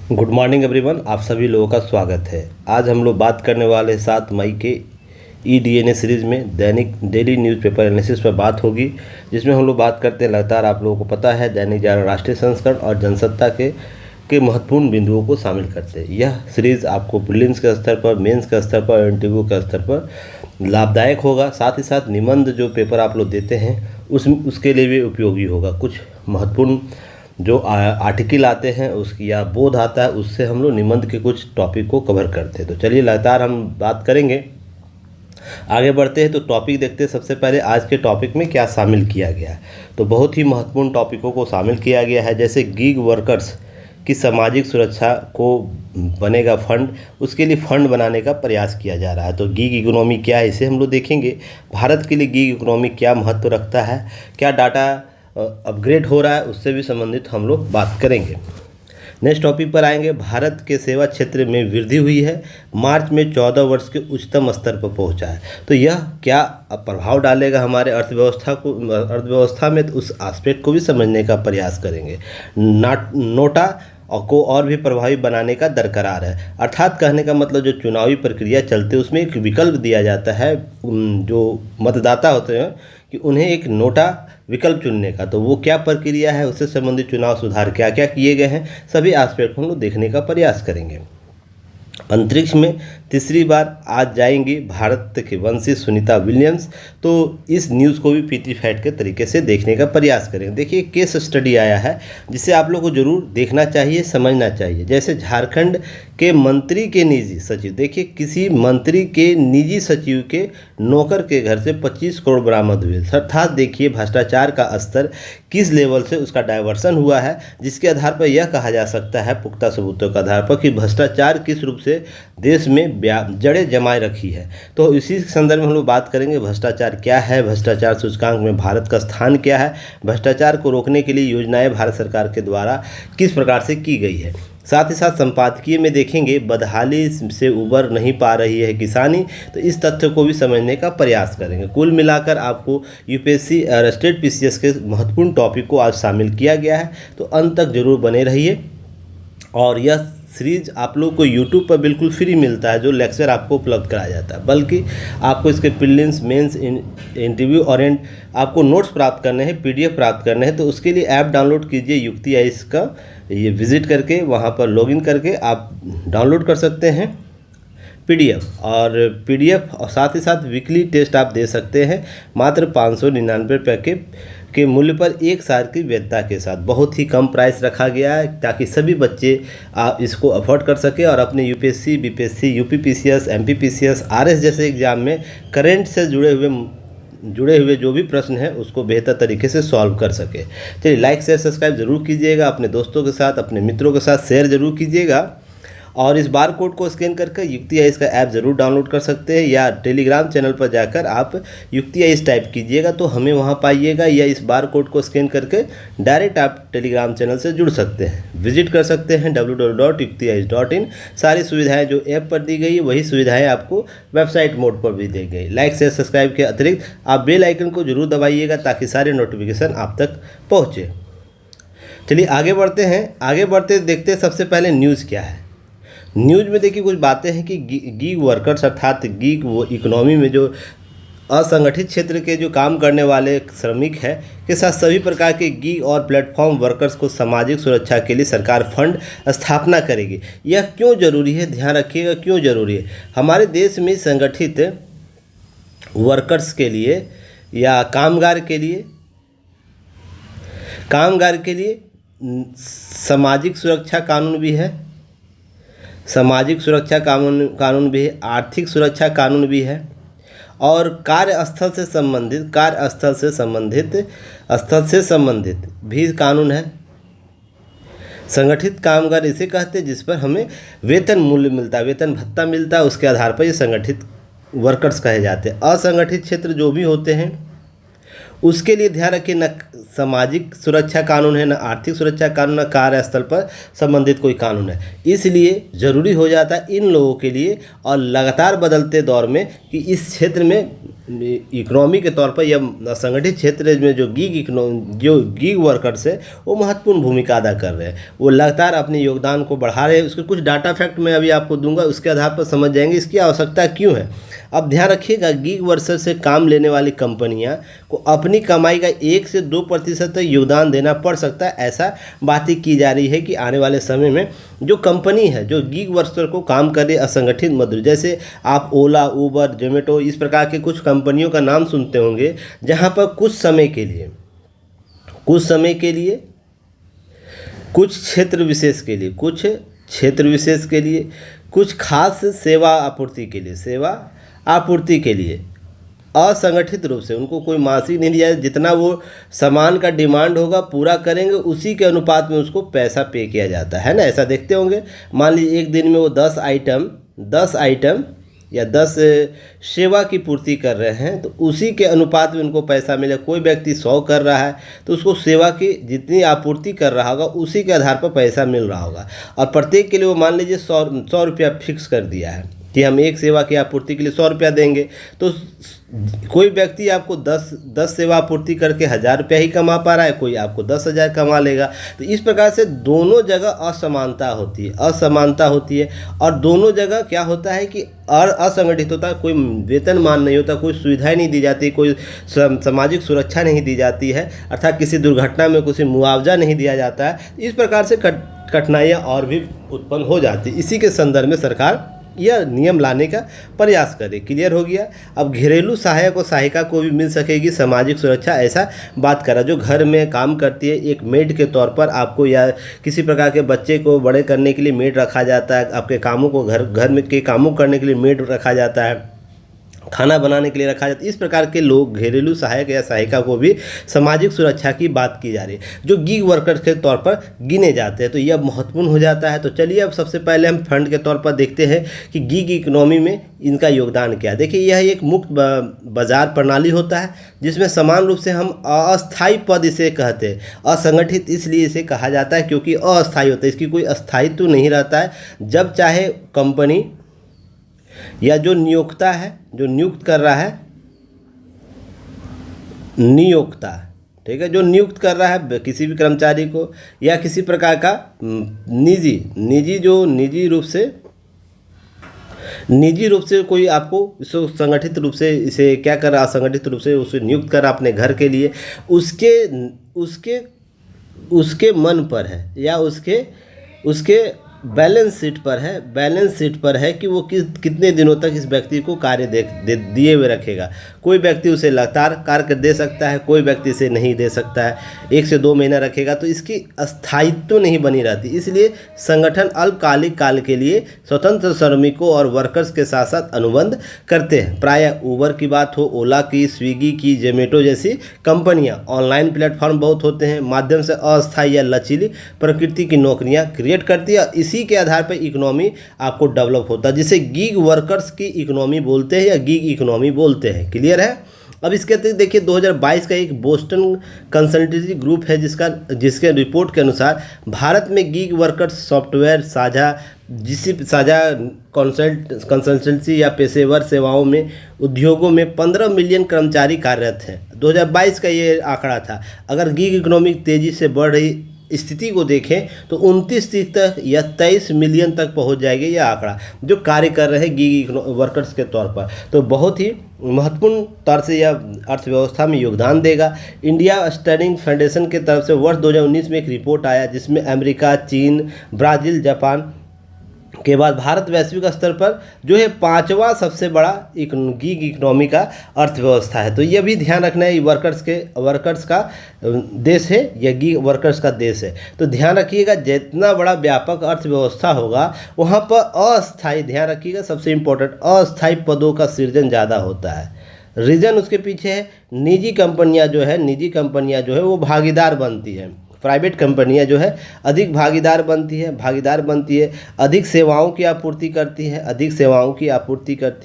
Good morning everyone, आप सभी लोगों का स्वागत है। आज हम लोग बात करने वाले 7 मई के EDNA सीरीज़ में दैनिक डेली न्यूज़पेपर एनालिसिस पर बात होगी, जिसमें हम लोग बात करते हैं लगातार आप लोगों को पता है दैनिक जागरण, राष्ट्रीय संस्करण और जनसत्ता के महत्वपूर्ण बिंदुओं को शामिल करते हैं। यह सीरीज़ आपको प्रीलिम्स के स्तर पर, मेंस के स्तर पर और इंटरव्यू के स्तर पर लाभदायक होगा। साथ ही साथ निबंध जो पेपर आप लोग देते हैं उसके लिए भी उपयोगी होगा। कुछ महत्वपूर्ण जो आर्टिकल आते हैं उसकी या बोध आता है, उससे हम लोग निबंध के कुछ टॉपिक को कवर करते हैं। तो चलिए लगातार हम बात करेंगे, आगे बढ़ते हैं। तो टॉपिक देखते हैं। सबसे पहले आज के टॉपिक में क्या शामिल किया गया है। तो बहुत ही महत्वपूर्ण टॉपिकों को शामिल किया गया है, जैसे गीग वर्कर्स की सामाजिक सुरक्षा को बनेगा फंड, उसके लिए फंड बनाने का प्रयास किया जा रहा है। तो गीग इकोनॉमी क्या है, इसे हम लोग देखेंगे। भारत के लिए गीग इकोनॉमी क्या महत्व रखता है, क्या डाटा अपग्रेड हो रहा है, उससे भी संबंधित हम लोग बात करेंगे। नेक्स्ट टॉपिक पर आएंगे। भारत के सेवा क्षेत्र में वृद्धि हुई है, मार्च में 14 वर्ष के उच्चतम स्तर पर पहुंचा है। तो यह क्या प्रभाव डालेगा हमारे अर्थव्यवस्था में, तो उस एस्पेक्ट को भी समझने का प्रयास करेंगे। नोटा को और भी प्रभावी बनाने का दरकरार है, अर्थात कहने का मतलब जो चुनावी प्रक्रिया चलते उसमें एक विकल्प दिया जाता है जो मतदाता होते हैं कि उन्हें एक नोटा विकल्प चुनने का। तो वो क्या प्रक्रिया है, उससे संबंधित चुनाव सुधार क्या क्या किए गए हैं, सभी एस्पेक्ट हम लोग देखने का प्रयास करेंगे। अंतरिक्ष में तीसरी बार आज जाएंगी भारत के वंशी सुनीता विलियम्स। तो इस न्यूज़ को भी पीटी फैक्ट के तरीके से देखने का प्रयास करेंगे। देखिए, केस स्टडी आया है जिसे आप लोग को जरूर देखना चाहिए, समझना चाहिए। जैसे झारखंड के मंत्री के निजी सचिव, देखिए किसी मंत्री के निजी सचिव के नौकर के घर से 25 करोड़ बरामद हुए। अर्थात देखिए भ्रष्टाचार का स्तर किस लेवल से उसका डाइवर्सन हुआ है, जिसके आधार पर यह कहा जा सकता है पुख्ता सबूतों के आधार पर कि भ्रष्टाचार किस रूप से देश में जड़ें जमाए रखी है। तो इसी संदर्भ में हम लोग बात करेंगे भ्रष्टाचार क्या है, भ्रष्टाचार सूचकांक में भारत का स्थान क्या है, भ्रष्टाचार को रोकने के लिए योजनाएं भारत सरकार के द्वारा किस प्रकार से की गई है। साथ ही साथ संपादकीय में देखेंगे बदहाली से उबर नहीं पा रही है किसानी, तो इस तथ्य को भी समझने का प्रयास करेंगे। कुल मिलाकर आपको यूपीएससी और स्टेट पीसीएस के महत्वपूर्ण टॉपिक को आज शामिल किया गया है, तो अंत तक जरूर बने रहिए। और यह सीरीज आप लोग को यूट्यूब पर बिल्कुल फ्री मिलता है, जो लेक्चर आपको उपलब्ध कराया जाता है, बल्कि आपको इसके प्रीलिम्स, मेंस, इंटरव्यू और आपको नोट्स प्राप्त करने हैं, PDF प्राप्त करने हैं। तो उसके लिए ऐप डाउनलोड कीजिए युक्ति आइस का, ये विजिट करके वहाँ पर लॉगिन करके आप डाउनलोड कर सकते हैं PDF और साथ ही साथ वीकली टेस्ट आप दे सकते हैं मात्र 599 रुपये के मूल्य पर 1 साल की वैधता के साथ। बहुत ही कम प्राइस रखा गया है ताकि सभी बच्चे आप इसको अफोर्ड कर सके और अपने UPSC, BPSC, UPPCS, MPPCS, RS जैसे एग्ज़ाम में करेंट से जुड़े हुए जो भी प्रश्न है उसको बेहतर तरीके से सॉल्व कर सके। चलिए, लाइक शेयर सब्सक्राइब जरूर कीजिएगा, अपने दोस्तों के साथ, अपने मित्रों के साथ शेयर जरूर कीजिएगा। और इस बार कोड को स्कैन करके युक्ति आइस का ऐप ज़रूर डाउनलोड कर सकते हैं, या टेलीग्राम चैनल पर जाकर आप युक्ति आइस टाइप कीजिएगा तो हमें वहां पाइएगा, या इस बार कोड को स्कैन करके डायरेक्ट आप टेलीग्राम चैनल से जुड़ सकते हैं। विजिट कर सकते हैं www.yuktiais.in। सारी सुविधाएं जो ऐप पर दी गई वही सुविधाएं आपको वेबसाइट मोड पर भी दी गई। लाइक शेयर सब्सक्राइब के अतिरिक्त आप बेल आइकन को जरूर दबाइएगा ताकि सारे नोटिफिकेशन आप तक पहुँचे। चलिए आगे बढ़ते हैं। आगे बढ़ते देखते हैं सबसे पहले न्यूज़ क्या है। न्यूज़ में देखिए कुछ बातें हैं कि गीग वर्कर्स अर्थात गीग वो इकोनॉमी में जो असंगठित क्षेत्र के जो काम करने वाले श्रमिक हैं के साथ सभी प्रकार के गीग और प्लेटफॉर्म वर्कर्स को सामाजिक सुरक्षा के लिए सरकार फंड स्थापना करेगी। यह क्यों जरूरी है, ध्यान रखिएगा क्यों जरूरी है। हमारे देश में संगठित वर्कर्स के लिए या कामगार के लिए सामाजिक सुरक्षा कानून भी है, सामाजिक सुरक्षा कानून भी है, आर्थिक सुरक्षा कानून भी है और कार्यस्थल से संबंधित भी कानून है। संगठित कामगार इसे कहते हैं जिस पर हमें वेतन मूल्य मिलता है, वेतन भत्ता मिलता है, उसके आधार पर ये संगठित वर्कर्स कहे जाते हैं। असंगठित क्षेत्र जो भी होते हैं उसके लिए ध्यान रखिए, सामाजिक सुरक्षा कानून है, ना आर्थिक सुरक्षा कानून, ना कार्यस्थल पर संबंधित कोई कानून है। इसलिए ज़रूरी हो जाता है इन लोगों के लिए और लगातार बदलते दौर में कि इस क्षेत्र में इकोनॉमी के तौर पर या संगठित क्षेत्र में जो गीग वर्कर्स है वो महत्वपूर्ण भूमिका अदा कर रहे हैं। वो लगातार अपने योगदान को बढ़ा रहे हैं। उसके कुछ डाटा फैक्ट मैं अभी आपको दूंगा, उसके आधार पर समझ जाएंगे इसकी आवश्यकता क्यों है। अब ध्यान रखिएगा, गीग वर्कर्स से काम लेने वाली कंपनियां को अपनी कमाई का 1 से 2% तक योगदान देना पड़ सकता है। ऐसा बातें की जा रही है कि आने वाले समय में जो कंपनी है जो गीग वर्कर को काम करे असंगठित मजदूर, जैसे आप ओला, उबर, जोमेटो इस प्रकार के कुछ कंपनियों का नाम सुनते होंगे, जहां पर कुछ समय के लिए कुछ क्षेत्र विशेष के लिए कुछ खास सेवा आपूर्ति के लिए असंगठित रूप से उनको कोई मासिक नहीं दिया, जितना वो सामान का डिमांड होगा पूरा करेंगे उसी के अनुपात में उसको पैसा पे किया जाता है ना। ऐसा देखते होंगे, मान लीजिए एक दिन में वो 10 आइटम या 10 सेवा की पूर्ति कर रहे हैं तो उसी के अनुपात में उनको पैसा मिले। कोई व्यक्ति 100 कर रहा है तो उसको सेवा की जितनी आपूर्ति कर रहा होगा उसी के आधार पर पैसा मिल रहा होगा, और प्रत्येक के लिए वो मान लीजिए 100 रुपया फिक्स कर दिया है कि हम एक सेवा की आपूर्ति के लिए 100 रुपया देंगे। तो कोई व्यक्ति आपको 10 सेवा आपूर्ति करके 1000 रुपया ही कमा पा रहा है, कोई आपको 10,000 कमा लेगा। तो इस प्रकार से दोनों जगह असमानता होती है और दोनों जगह क्या होता है कि असंगठित होता है, कोई वेतनमान नहीं होता, कोई सुविधाएं नहीं दी जाती, कोई सामाजिक सुरक्षा नहीं दी जाती है, अर्थात किसी दुर्घटना में कुछ मुआवजा नहीं दिया जाता है। इस प्रकार से कठिनाइयाँ और भी उत्पन्न हो जाती। इसी के संदर्भ में सरकार यह नियम लाने का प्रयास करे। क्लियर हो गया। अब घरेलू सहायक और सहायिका को भी मिल सकेगी सामाजिक सुरक्षा, ऐसा बात करा। जो घर में काम करती है, एक मेड के तौर पर आपको या किसी प्रकार के बच्चे को बड़े करने के लिए मेड रखा जाता है, आपके कामों को घर में के कामों करने के लिए मेड रखा जाता है, खाना बनाने के लिए रखा जाता है। इस प्रकार के लोग घरेलू सहायक या सहायिका को भी सामाजिक सुरक्षा की बात की जा रही है, जो गीग वर्कर्स के तौर पर गिने जाते हैं। तो यह महत्वपूर्ण हो जाता है। तो चलिए अब सबसे पहले हम फंड के तौर पर देखते हैं कि गीग इकोनॉमी में इनका योगदान क्या है। देखिए, यह एक मुक्त बाजार प्रणाली होता है जिसमें समान रूप से हम अस्थायी पद इसे कहते हैं। असंगठित इसलिए इसे कहा जाता है क्योंकि अस्थायी होता है, इसकी कोई स्थायित्व नहीं रहता है। जब चाहे कंपनी या जो नियोक्ता है, जो नियुक्त कर रहा है, नियोक्ता, ठीक है, जो नियुक्त कर रहा है किसी भी कर्मचारी को या किसी प्रकार का निजी रूप से कोई आपको इसको संगठित रूप से इसे क्या कर रहा है, असंगठित रूप से उसे नियुक्त कर रहा अपने घर के लिए, उसके मन पर है या उसके बैलेंस शीट पर है कि वो कितने दिनों तक इस व्यक्ति को कार्य दिए हुए रखेगा। कोई व्यक्ति उसे लगातार कार्य दे सकता है, कोई व्यक्ति इसे नहीं दे सकता है, 1 से 2 महीना रखेगा तो इसकी स्थायित्व नहीं बनी रहती। इसलिए संगठन अल्पकालिक काल के लिए स्वतंत्र श्रमिकों और वर्कर्स के साथ साथ अनुबंध करते हैं। प्रायः उबर की बात हो, ओला की, स्विगी की, जोमेटो जैसी कंपनियां ऑनलाइन प्लेटफॉर्म बहुत होते हैं माध्यम से अस्थायी या लचीली प्रकृति की नौकरियां क्रिएट करती है। इसी के आधार पर इकोनॉमी आपको डेवलप होता है, जिसे गीग वर्कर्स की इकोनॉमी बोलते हैं या गीग इकोनॉमी बोलते हैं। क्लियर है। अब इसके अतिरिक्त देखिए 2022 का एक बोस्टन कंसल्टेंसी ग्रुप है जिसके रिपोर्ट के अनुसार भारत में गीग वर्कर्स सॉफ्टवेयर साझा कंसल्टेंसी या पेशेवर सेवाओं में उद्योगों में 15 मिलियन कर्मचारी कार्यरत हैं। 2022 का ये आंकड़ा था। अगर गीग इकोनॉमी तेज़ी से बढ़ रही स्थिति को देखें तो 29 तक या 23 मिलियन तक पहुंच जाएगी यह आंकड़ा, जो कार्य कर रहे हैं गीग वर्कर्स के तौर पर। तो बहुत ही महत्वपूर्ण तौर से यह अर्थव्यवस्था में योगदान देगा। इंडिया स्टैंडिंग फाउंडेशन के तरफ से वर्ष 2019 में एक रिपोर्ट आया जिसमें अमेरिका, चीन, ब्राज़ील, जापान के बाद भारत वैश्विक स्तर पर जो है 5वां सबसे बड़ा गीग इकोनॉमी का अर्थव्यवस्था है। तो यह भी ध्यान रखना है, वर्कर्स का देश है या गीग वर्कर्स का देश है। तो ध्यान रखिएगा, जितना बड़ा व्यापक अर्थव्यवस्था होगा वहाँ पर अस्थायी, ध्यान रखिएगा सबसे इम्पोर्टेंट, अस्थायी पदों का सृजन ज़्यादा होता है। रीज़न उसके पीछे है निजी कंपनियां जो है वो भागीदार बनती है। प्राइवेट कंपनियां जो है अधिक भागीदार बनती है, अधिक सेवाओं की आपूर्ति करती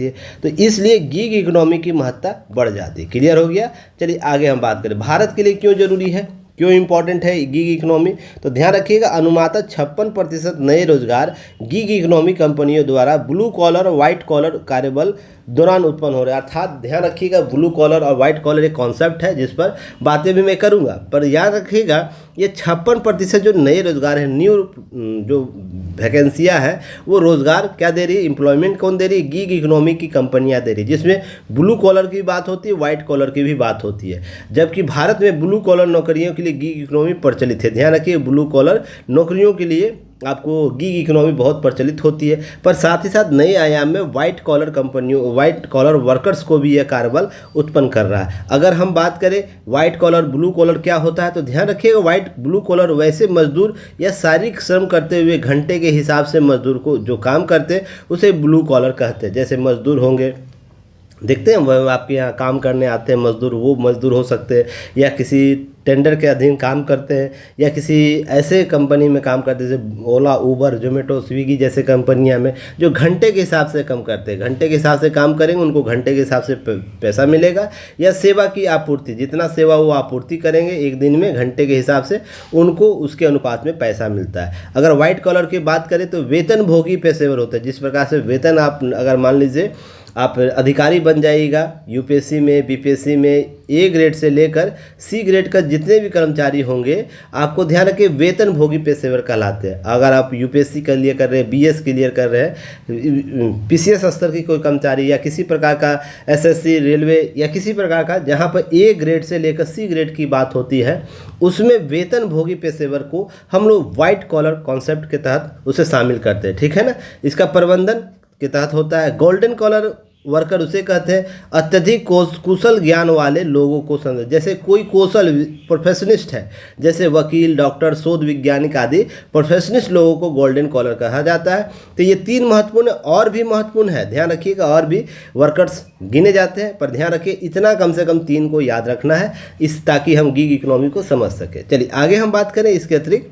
है, तो इसलिए गीग इकोनॉमी की महत्ता बढ़ जाती है। क्लियर हो गया। चलिए आगे हम बात करें भारत के लिए क्यों जरूरी है। क्यों इम्पॉर्टेंट है गीग इकोनॉमी? तो ध्यान रखिएगा, अनुमानित 56% नए रोजगार गीग इकोनॉमी कंपनियों द्वारा ब्लू कॉलर और व्हाइट कॉलर कार्यबल दौरान उत्पन्न हो रहे हैं। अर्थात ध्यान रखिएगा, ब्लू कॉलर और व्हाइट कॉलर एक कॉन्सेप्ट है जिस पर बातें भी मैं करूंगा, पर याद रखिएगा ये 56% जो नए रोजगार है, न्यू जो वैकेंसियाँ हैं, वो रोजगार क्या दे रही है, एम्प्लॉयमेंट कौन दे रही है? गीग इकोनॉमी की कंपनियां दे रही है, जिसमें ब्लू कॉलर की बात होती है, व्हाइट कॉलर की भी बात होती है। जबकि भारत में ब्लू कॉलर नौकरियों के लिए गीग इकोनॉमी प्रचलित है। ध्यान रखिए, ब्लू कॉलर नौकरियों के लिए आपको गीग इकोनॉमी बहुत प्रचलित होती है, पर साथ ही साथ नए आयाम में व्हाइट कॉलर कंपनियों, व्हाइट कॉलर वर्कर्स को भी यह कार्यबल उत्पन्न कर रहा है। अगर हम बात करें व्हाइट कॉलर ब्लू कॉलर क्या होता है, तो ध्यान रखिएगा, व्हाइट ब्लू कॉलर वैसे मजदूर या शारीरिक श्रम करते हुए घंटे के हिसाब से मजदूर को जो काम करते हैं उसे ब्लू कॉलर कहते हैं। जैसे मजदूर होंगे, देखते हैं वह आपके यहाँ काम करने आते हैं मजदूर, वो मजदूर हो सकते हैं, या किसी टेंडर के अधीन काम करते हैं, या किसी ऐसे कंपनी में काम करते हैं जैसे ओला, उबर, जोमेटो, स्विगी जैसे कंपनियां में जो घंटे के हिसाब से काम करते हैं। घंटे के हिसाब से काम करेंगे, उनको घंटे के हिसाब से पैसा मिलेगा, या सेवा की आपूर्ति, जितना सेवा वो आपूर्ति करेंगे एक दिन में घंटे के हिसाब से उनको उसके अनुपात में पैसा मिलता है। अगर व्हाइट कॉलर की बात करें तो वेतन भोगी पेशेवर होते हैं। जिस प्रकार से वेतन आप अगर मान लीजिए आप अधिकारी बन जाइएगा यूपीएससी में, बीपीएससी में, ए ग्रेड से लेकर सी ग्रेड का जितने भी कर्मचारी होंगे, आपको ध्यान रखिए वेतन भोगी पेशेवर कहलाते हैं। अगर आप यूपीएससी के लिए कर रहे हैं, बीएस क्लियर कर रहे हैं, पीसीएस स्तर की कोई कर्मचारी या किसी प्रकार का एसएससी, रेलवे या किसी प्रकार का जहां पर ए ग्रेड से लेकर सी ग्रेड की बात होती है, उसमें वेतन भोगी पेशेवर को हम लोग व्हाइट कॉलर कॉन्सेप्ट के तहत उसे शामिल करते हैं। ठीक है ना, इसका प्रबंधन के तहत होता है। गोल्डन कॉलर वर्कर उसे कहते हैं अत्यधिक कुशल ज्ञान वाले लोगों को समझ, जैसे कोई कौशल प्रोफेशनिस्ट है, जैसे वकील, डॉक्टर, शोध वैज्ञानिक आदि प्रोफेशनिस्ट लोगों को गोल्डन कॉलर कहा जाता है। तो ये तीन महत्वपूर्ण और भी महत्वपूर्ण है, ध्यान रखिएगा, और भी वर्कर्स गिने जाते हैं, पर ध्यान रखिए इतना कम से कम तीन को याद रखना है, इस ताकि हम गीग इकोनॉमी को समझ सकें। चलिए आगे हम बात करें इसके अतिरिक्त,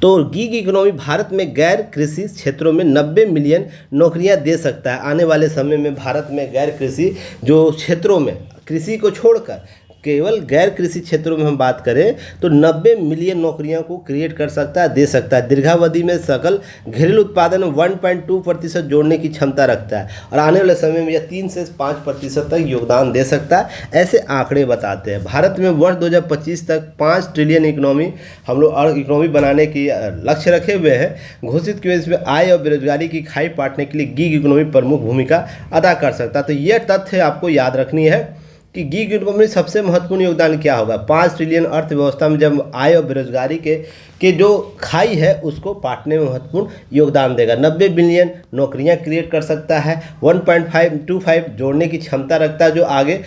तो गीग इकोनॉमी भारत में गैर कृषि क्षेत्रों में 90 मिलियन नौकरियां दे सकता है। आने वाले समय में भारत में गैर कृषि जो क्षेत्रों में, कृषि को छोड़कर केवल गैर कृषि क्षेत्रों में हम बात करें तो 90 मिलियन नौकरियों को क्रिएट कर सकता है, दे सकता है। दीर्घावधि में सकल घरेलू उत्पादन में 1.2% जोड़ने की क्षमता रखता है, और आने वाले समय में यह 3 से 5% तक योगदान दे सकता है, ऐसे आंकड़े बताते हैं। भारत में वर्ष 2025 तक 5 ट्रिलियन इकोनॉमी हम लोग इकोनॉमी बनाने की लक्ष्य रखे हुए हैं घोषित किए। इसमें आय और बेरोजगारी की खाई पाटने के लिए गीग इकोनॉमी प्रमुख भूमिका अदा कर सकता है। तो यह तथ्य आपको याद रखनी है कि गीग इकोनॉमी सबसे महत्वपूर्ण योगदान क्या होगा। 5 ट्रिलियन अर्थव्यवस्था में जब आय और बेरोजगारी के जो खाई है उसको पाटने में महत्वपूर्ण योगदान देगा। 90 बिलियन नौकरियां क्रिएट कर सकता है, 1.525 जोड़ने की क्षमता रखता है, जो आगे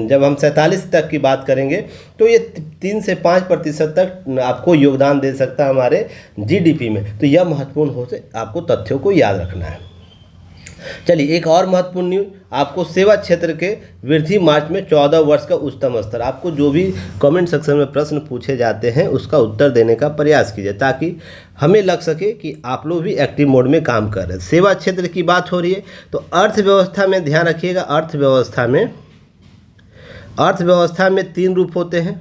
जब हम 47 तक की बात करेंगे तो ये 3 से 5% तक आपको योगदान दे सकता है हमारे जीडीपी में। तो यह महत्वपूर्ण हो से आपको तथ्यों को याद रखना है। चलिए एक और महत्वपूर्ण न्यूज, आपको सेवा क्षेत्र के वृद्धि मार्च में 14 वर्ष का उच्चतम स्तर। आपको जो भी कमेंट सेक्शन में प्रश्न पूछे जाते हैं उसका उत्तर देने का प्रयास कीजिए, ताकि हमें लग सके कि आप लोग भी एक्टिव मोड में काम कर रहे हैं। सेवा क्षेत्र की बात हो रही है तो अर्थव्यवस्था में ध्यान रखिएगा, अर्थव्यवस्था में 3 रूप होते हैं।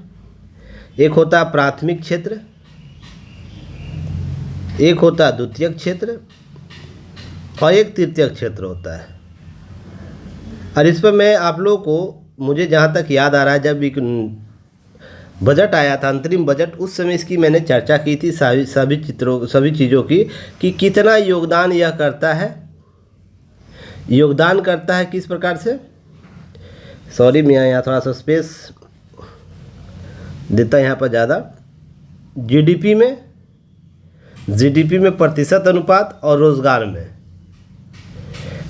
एक होता है प्राथमिक क्षेत्र, एक होता है द्वितीयक क्षेत्र, और एक तृतीयक क्षेत्र होता है। और इस पर मैं आप लोगों को, मुझे जहाँ तक याद आ रहा है, जब एक बजट आया था, अंतरिम बजट, उस समय इसकी मैंने चर्चा की थी सभी चीज़ों की, कि कितना योगदान यह करता है, किस प्रकार से। सॉरी, मैं यहाँ थोड़ा सा स्पेस देता यहाँ पर ज़्यादा। जीडीपी में प्रतिशत अनुपात और रोजगार में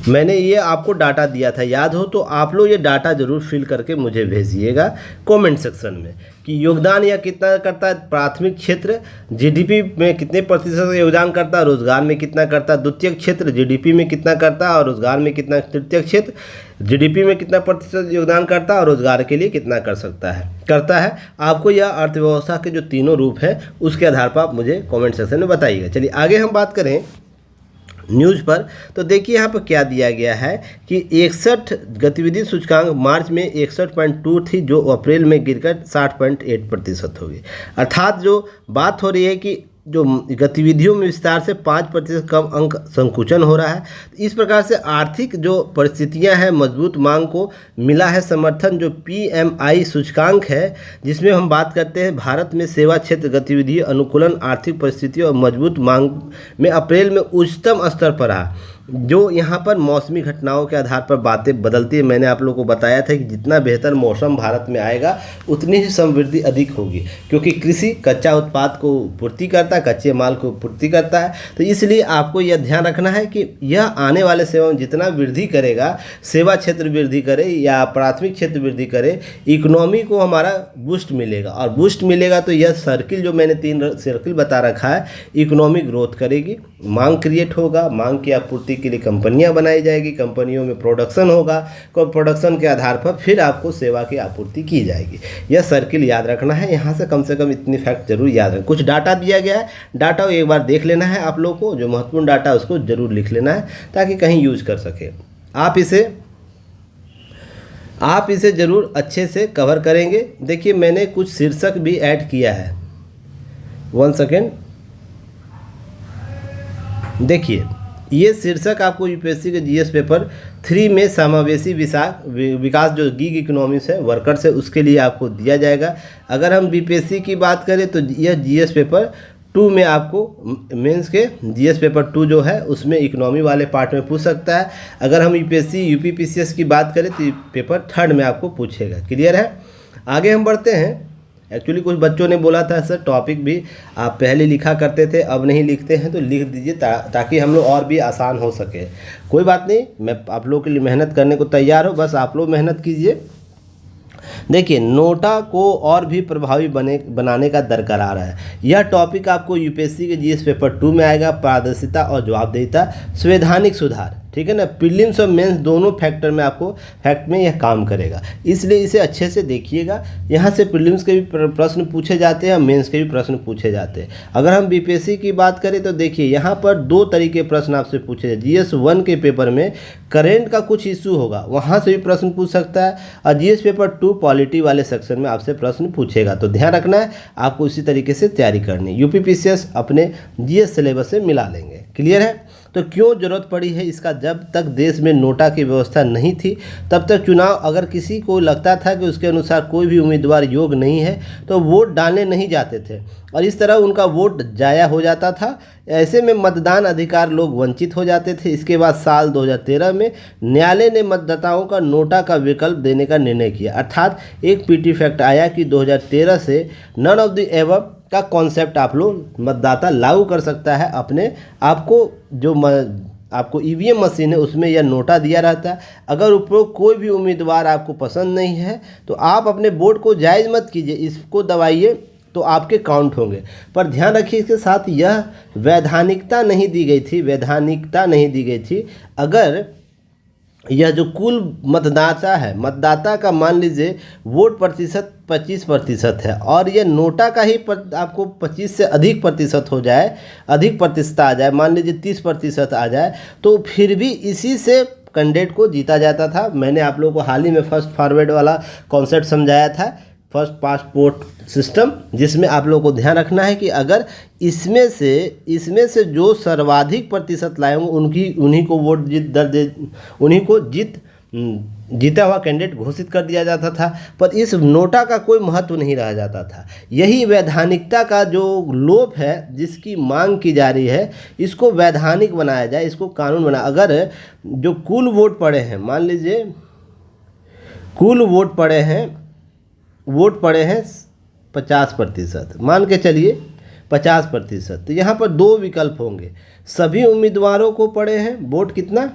मैंने ये आपको डाटा दिया था, याद हो तो आप लोग ये डाटा जरूर फिल करके मुझे भेजिएगा कमेंट सेक्शन में कि योगदान यह कितना करता है। प्राथमिक क्षेत्र जीडीपी में कितने प्रतिशत योगदान करता है, रोजगार में कितना करता है। द्वितीयक क्षेत्र जीडीपी में कितना करता है और रोजगार में कितना। तृतीयक क्षेत्र जीडीपी में कितना प्रतिशत योगदान करता है और रोजगार के लिए कितना करता है। आपको यह अर्थव्यवस्था के जो तीनों रूप हैं उसके आधार पर आप मुझे कॉमेंट सेक्शन में बताइएगा। चलिए आगे हम बात करें न्यूज़ पर। तो देखिए यहाँ पर क्या दिया गया है कि 61 गतिविधि सूचकांक मार्च में 61.2 थी, जो अप्रैल में गिरकर 60.8% हो गई। अर्थात जो बात हो रही है कि जो गतिविधियों में विस्तार से 5% कम अंक संकुचन हो रहा है। इस प्रकार से आर्थिक जो परिस्थितियां हैं, मजबूत मांग को मिला है समर्थन। जो PMI सूचकांक है, जिसमें हम बात करते हैं भारत में सेवा क्षेत्र गतिविधि अनुकूलन आर्थिक परिस्थितियों और मजबूत मांग में अप्रैल में उच्चतम स्तर पर रहा। जो यहाँ पर मौसमी घटनाओं के आधार पर बातें बदलती है। मैंने आप लोगों को बताया था कि जितना बेहतर मौसम भारत में आएगा उतनी ही समृद्धि अधिक होगी, क्योंकि कृषि कच्चा उत्पाद को पूर्ति करता है, कच्चे माल को पूर्ति करता है। तो इसलिए आपको यह ध्यान रखना है कि यह आने वाले सेवा में जितना वृद्धि करेगा, सेवा क्षेत्र वृद्धि करे या प्राथमिक क्षेत्र वृद्धि करे, इकोनॉमी को हमारा बूस्ट मिलेगा। और बूस्ट मिलेगा तो यह सर्किल जो मैंने 3 सर्किल बता रखा है, इकोनॉमिक ग्रोथ करेगी, मांग क्रिएट होगा, मांग की आपूर्ति के लिए कंपनियां बनाई जाएगी, कंपनियों में प्रोडक्शन होगा, प्रोडक्शन के आधार पर फिर आपको सेवा की आपूर्ति की जाएगी। यह सर्किल याद रखना है। यहाँ से कम इतनी फैक्ट जरूर याद रखें। कुछ डाटा दिया गया है, डाटा को एक बार देख लेना है आप लोग को। जो महत्वपूर्ण डाटा है उसको जरूर लिख लेना है ताकि कहीं यूज कर सके। आप इसे जरूर अच्छे से कवर करेंगे। देखिए मैंने कुछ शीर्षक भी ऐड किया है। 1 सेकेंड, देखिए ये शीर्षक आपको यूपीएससी के जीएस पेपर 3 में समावेशी विकास जो गिग इकोनॉमिक्स है, वर्कर्स है, उसके लिए आपको दिया जाएगा। अगर हम बीपीएससी की बात करें तो यह जीएस पेपर 2 में आपको मेंस के जीएस पेपर 2 जो है उसमें इकोनॉमी वाले पार्ट में पूछ सकता है। अगर हम यूपीपीसीएस की बात करें तो पेपर 3 में आपको पूछेगा। क्लियर है? आगे हम बढ़ते हैं। एक्चुअली कुछ बच्चों ने बोला था सर टॉपिक भी आप पहले लिखा करते थे, अब नहीं लिखते हैं, तो लिख दीजिए ताकि हम लोग और भी आसान हो सके। कोई बात नहीं, मैं आप लोगों के लिए मेहनत करने को तैयार हूँ, बस आप लोग मेहनत कीजिए। देखिए नोटा को और भी प्रभावी बनाने का दरकरार है। यह टॉपिक आपको यूपीएससी के जीएस पेपर 2 में आएगा। पारदर्शिता और जवाबदेहिता, संवैधानिक सुधार, ठीक है ना। प्रीलिम्स और मेंस दोनों फैक्टर में आपको फैक्ट में यह काम करेगा, इसलिए इसे अच्छे से देखिएगा। यहाँ से प्रीलिम्स के भी प्रश्न पूछे जाते हैं, मेंस के भी प्रश्न पूछे जाते हैं। अगर हम बीपीएससी की बात करें तो देखिए यहाँ पर 2 तरीके प्रश्न आपसे पूछे जाए। जीएस 1 के पेपर में करेंट का कुछ इशू होगा, वहाँ से भी प्रश्न पूछ सकता है, और जीएस पेपर 2 पॉलिटी वाले सेक्शन में आपसे प्रश्न पूछेगा। तो ध्यान रखना है, आपको इसी तरीके से तैयारी करनी है। यूपीपीसीएस अपने जीएस सिलेबस से मिला लेंगे। क्लियर है? तो क्यों ज़रूरत पड़ी है इसका? जब तक देश में नोटा की व्यवस्था नहीं थी तब तक चुनाव, अगर किसी को लगता था कि उसके अनुसार कोई भी उम्मीदवार योग्य नहीं है तो वोट डालने नहीं जाते थे, और इस तरह उनका वोट जाया हो जाता था। ऐसे में मतदान अधिकार लोग वंचित हो जाते थे। इसके बाद साल 2013 में न्यायालय ने मतदाताओं का नोटा का विकल्प देने का निर्णय किया। अर्थात एक पीटी फैक्ट आया कि 2013 से नन ऑफ द एबव का कॉन्सेप्ट आप लोग मतदाता लागू कर सकता है अपने। आपको ईवीएम मशीन है उसमें यह नोटा दिया रहता है। अगर उपरोक्त कोई भी उम्मीदवार आपको पसंद नहीं है तो आप अपने वोट को जायज़ मत कीजिए, इसको दबाइए तो आपके काउंट होंगे। पर ध्यान रखिए इसके साथ यह वैधानिकता नहीं दी गई थी। अगर यह जो कुल मतदाता का मान लीजिए वोट प्रतिशत 25% है और यह नोटा का ही आपको 25 से अधिक प्रतिशत हो जाए, अधिक प्रतिशत आ जाए, मान लीजिए 30% आ जाए, तो फिर भी इसी से कैंडिडेट को जीता जाता था। मैंने आप लोगों को हाल ही में फर्स्ट फॉरवर्ड वाला कॉन्सेप्ट समझाया था, फर्स्ट पासपोर्ट सिस्टम, जिसमें आप लोगों को ध्यान रखना है कि अगर इसमें से जो सर्वाधिक प्रतिशत लाए होंगे उन्हीं को जीता हुआ कैंडिडेट घोषित कर दिया जाता था। पर इस नोटा का कोई महत्व नहीं रह जाता था। यही वैधानिकता का जो लोप है, जिसकी मांग की जा रही है, इसको वैधानिक बनाया जाए, इसको कानून बनाया। अगर जो कुल वोट पड़े हैं, मान लीजिए कुल वोट पड़े हैं 50%, मान के चलिए 50%, तो यहाँ पर 2 विकल्प होंगे। सभी उम्मीदवारों को पड़े हैं वोट कितना,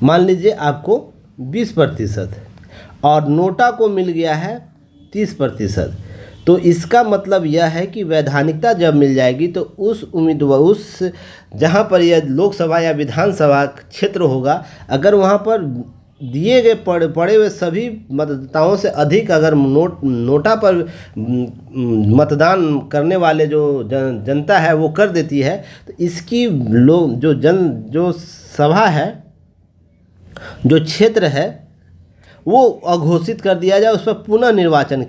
मान लीजिए आपको 20%, और नोटा को मिल गया है 30%। तो इसका मतलब यह है कि वैधानिकता जब मिल जाएगी तो उस जहाँ पर यह लोकसभा या विधानसभा क्षेत्र होगा, अगर वहाँ पर दिए गए पड़े हुए सभी मतदाताओं से अधिक अगर नोटा पर मतदान करने वाले जो जनता है वो कर देती है, तो इसकी लोग जो सभा है, जो क्षेत्र है, वो अघोषित कर दिया जाए, उस पर पुनः निर्वाचन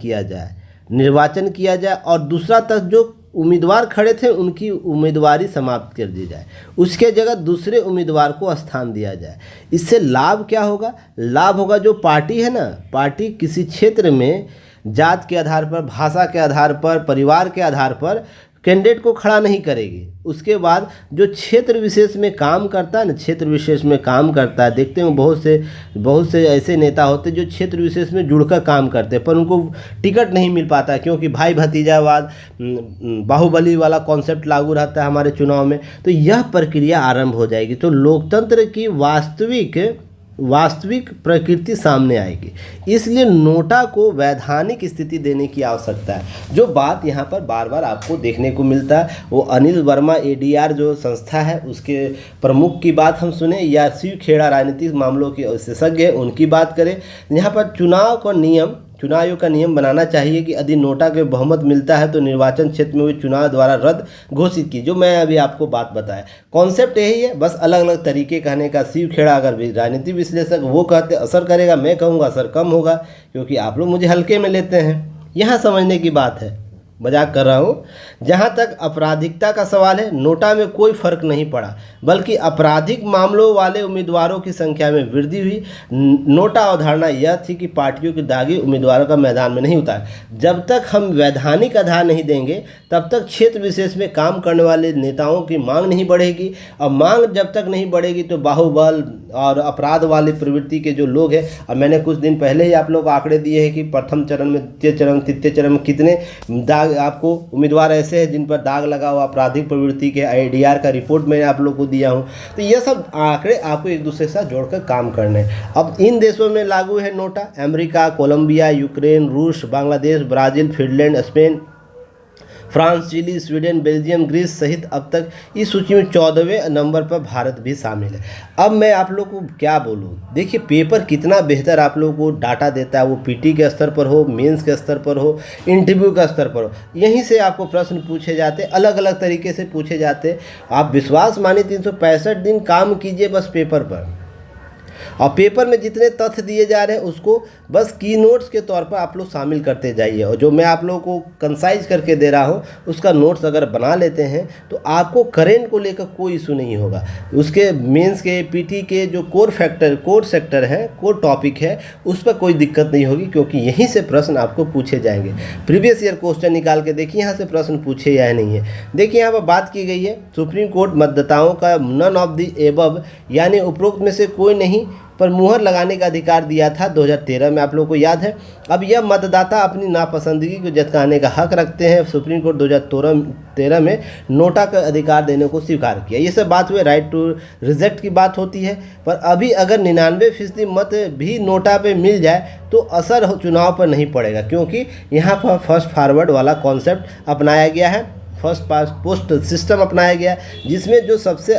किया जाए और दूसरा तक जो उम्मीदवार खड़े थे उनकी उम्मीदवारी समाप्त कर दी जाए, उसके जगह दूसरे उम्मीदवार को स्थान दिया जाए। इससे लाभ क्या होगा? लाभ होगा जो पार्टी है ना, पार्टी किसी क्षेत्र में जात के आधार पर, भाषा के आधार पर, परिवार के आधार पर कैंडिडेट को खड़ा नहीं करेगी। उसके बाद जो क्षेत्र विशेष में काम करता है ना, क्षेत्र विशेष में काम करता है, देखते हैं बहुत से ऐसे नेता होते हैं जो क्षेत्र विशेष में जुड़कर काम करते हैं, पर उनको टिकट नहीं मिल पाता, क्योंकि भाई भतीजावाद, बाहुबली वाला कॉन्सेप्ट लागू रहता है हमारे चुनाव में। तो यह प्रक्रिया आरंभ हो जाएगी, तो लोकतंत्र की वास्तविक प्रकृति सामने आएगी। इसलिए नोटा को वैधानिक स्थिति देने की आवश्यकता है। जो बात यहाँ पर बार बार आपको देखने को मिलता है, वो अनिल वर्मा ADR जो संस्था है उसके प्रमुख की बात हम सुने, या शिव खेड़ा राजनीतिक मामलों के विशेषज्ञ हैं उनकी बात करें। यहाँ पर चुनाव आयोग का नियम बनाना चाहिए कि यदि नोटा के बहुमत मिलता है तो निर्वाचन क्षेत्र में हुए चुनाव द्वारा रद्द घोषित की। जो मैं अभी आपको बात बताया, कॉन्सेप्ट यही है, बस अलग अलग तरीके कहने का। शिव खेड़ा अगर राजनीति विश्लेषक वो कहते असर करेगा, मैं कहूँगा असर कम होगा, क्योंकि आप लोग मुझे हल्के में लेते हैं। यहाँ समझने की बात है, मजाक कर रहा हूँ। जहाँ तक आपराधिकता का सवाल है, नोटा में कोई फर्क नहीं पड़ा, बल्कि आपराधिक मामलों वाले उम्मीदवारों की संख्या में वृद्धि हुई। नोटा अवधारणा यह थी कि पार्टियों के दागी उम्मीदवारों का मैदान में नहीं उतार। जब तक हम वैधानिक आधार नहीं देंगे तब तक क्षेत्र विशेष में काम करने वाले नेताओं की मांग नहीं बढ़ेगी, और मांग जब तक नहीं बढ़ेगी तो बाहुबल और अपराध वाली प्रवृत्ति के जो लोग हैं, और मैंने कुछ दिन पहले ही आप लोग को आंकड़े दिए हैं कि प्रथम चरण में, द्वितीय चरण, तृतीय चरण में कितने आपको उम्मीदवार ऐसे हैं जिन पर दाग लगा हुआ आपराधिक प्रवृत्ति के ADR का रिपोर्ट मैंने आप लोग को दिया हूं। तो यह सब आंकड़े आपको एक दूसरे के साथ जोड़कर काम करने हैं। अब इन देशों में लागू है नोटा: अमेरिका, कोलंबिया, यूक्रेन, रूस, Bangladesh, Brazil, Finland, Spain, France, Chile, Sweden, Belgium, Greece सहित अब तक इस सूची में 14वें नंबर पर भारत भी शामिल है। अब मैं आप लोग को क्या बोलूँ, देखिए पेपर कितना बेहतर आप लोगों को डाटा देता है, वो PT के स्तर पर हो, मेंस के स्तर पर हो, इंटरव्यू के स्तर पर हो। यहीं से आपको प्रश्न पूछे जाते, अलग अलग तरीके से पूछे जाते। आप विश्वास मानिए 365 दिन काम कीजिए बस पेपर पर, और पेपर में जितने तथ्य दिए जा रहे हैं उसको बस की नोट्स के तौर पर आप लोग शामिल करते जाइए। और जो मैं आप लोगों को कंसाइज करके दे रहा हूँ उसका नोट्स अगर बना लेते हैं तो आपको करेंट को लेकर कोई इशू नहीं होगा। उसके मेंस के, PT के जो कोर सेक्टर है, कोर टॉपिक है, उस पर कोई दिक्कत नहीं होगी, क्योंकि यहीं से प्रश्न आपको पूछे जाएंगे। प्रीवियस ईयर क्वेश्चन निकाल के देखिए यहाँ से प्रश्न पूछे या नहीं है। देखिए यहाँ पर बात की गई है, सुप्रीम कोर्ट मतदाताओं का नन ऑफ द एबव यानी उपरोक्त में से कोई नहीं पर मुहर लगाने का अधिकार दिया था 2013 में, आप लोगों को याद है। अब यह मतदाता अपनी नापसंदगी को जताने का हक रखते हैं। सुप्रीम कोर्ट 2013 में नोटा का अधिकार देने को स्वीकार किया। ये सब बात हुई, राइट टू रिजेक्ट की बात होती है। पर अभी अगर 99% मत भी नोटा पे मिल जाए तो असर चुनाव पर नहीं पड़ेगा, क्योंकि यहाँ पर फर्स्ट फॉरवर्ड वाला कॉन्सेप्ट अपनाया गया है, फर्स्ट पास्ट पोस्ट सिस्टम अपनाया गया है, जिसमें जो सबसे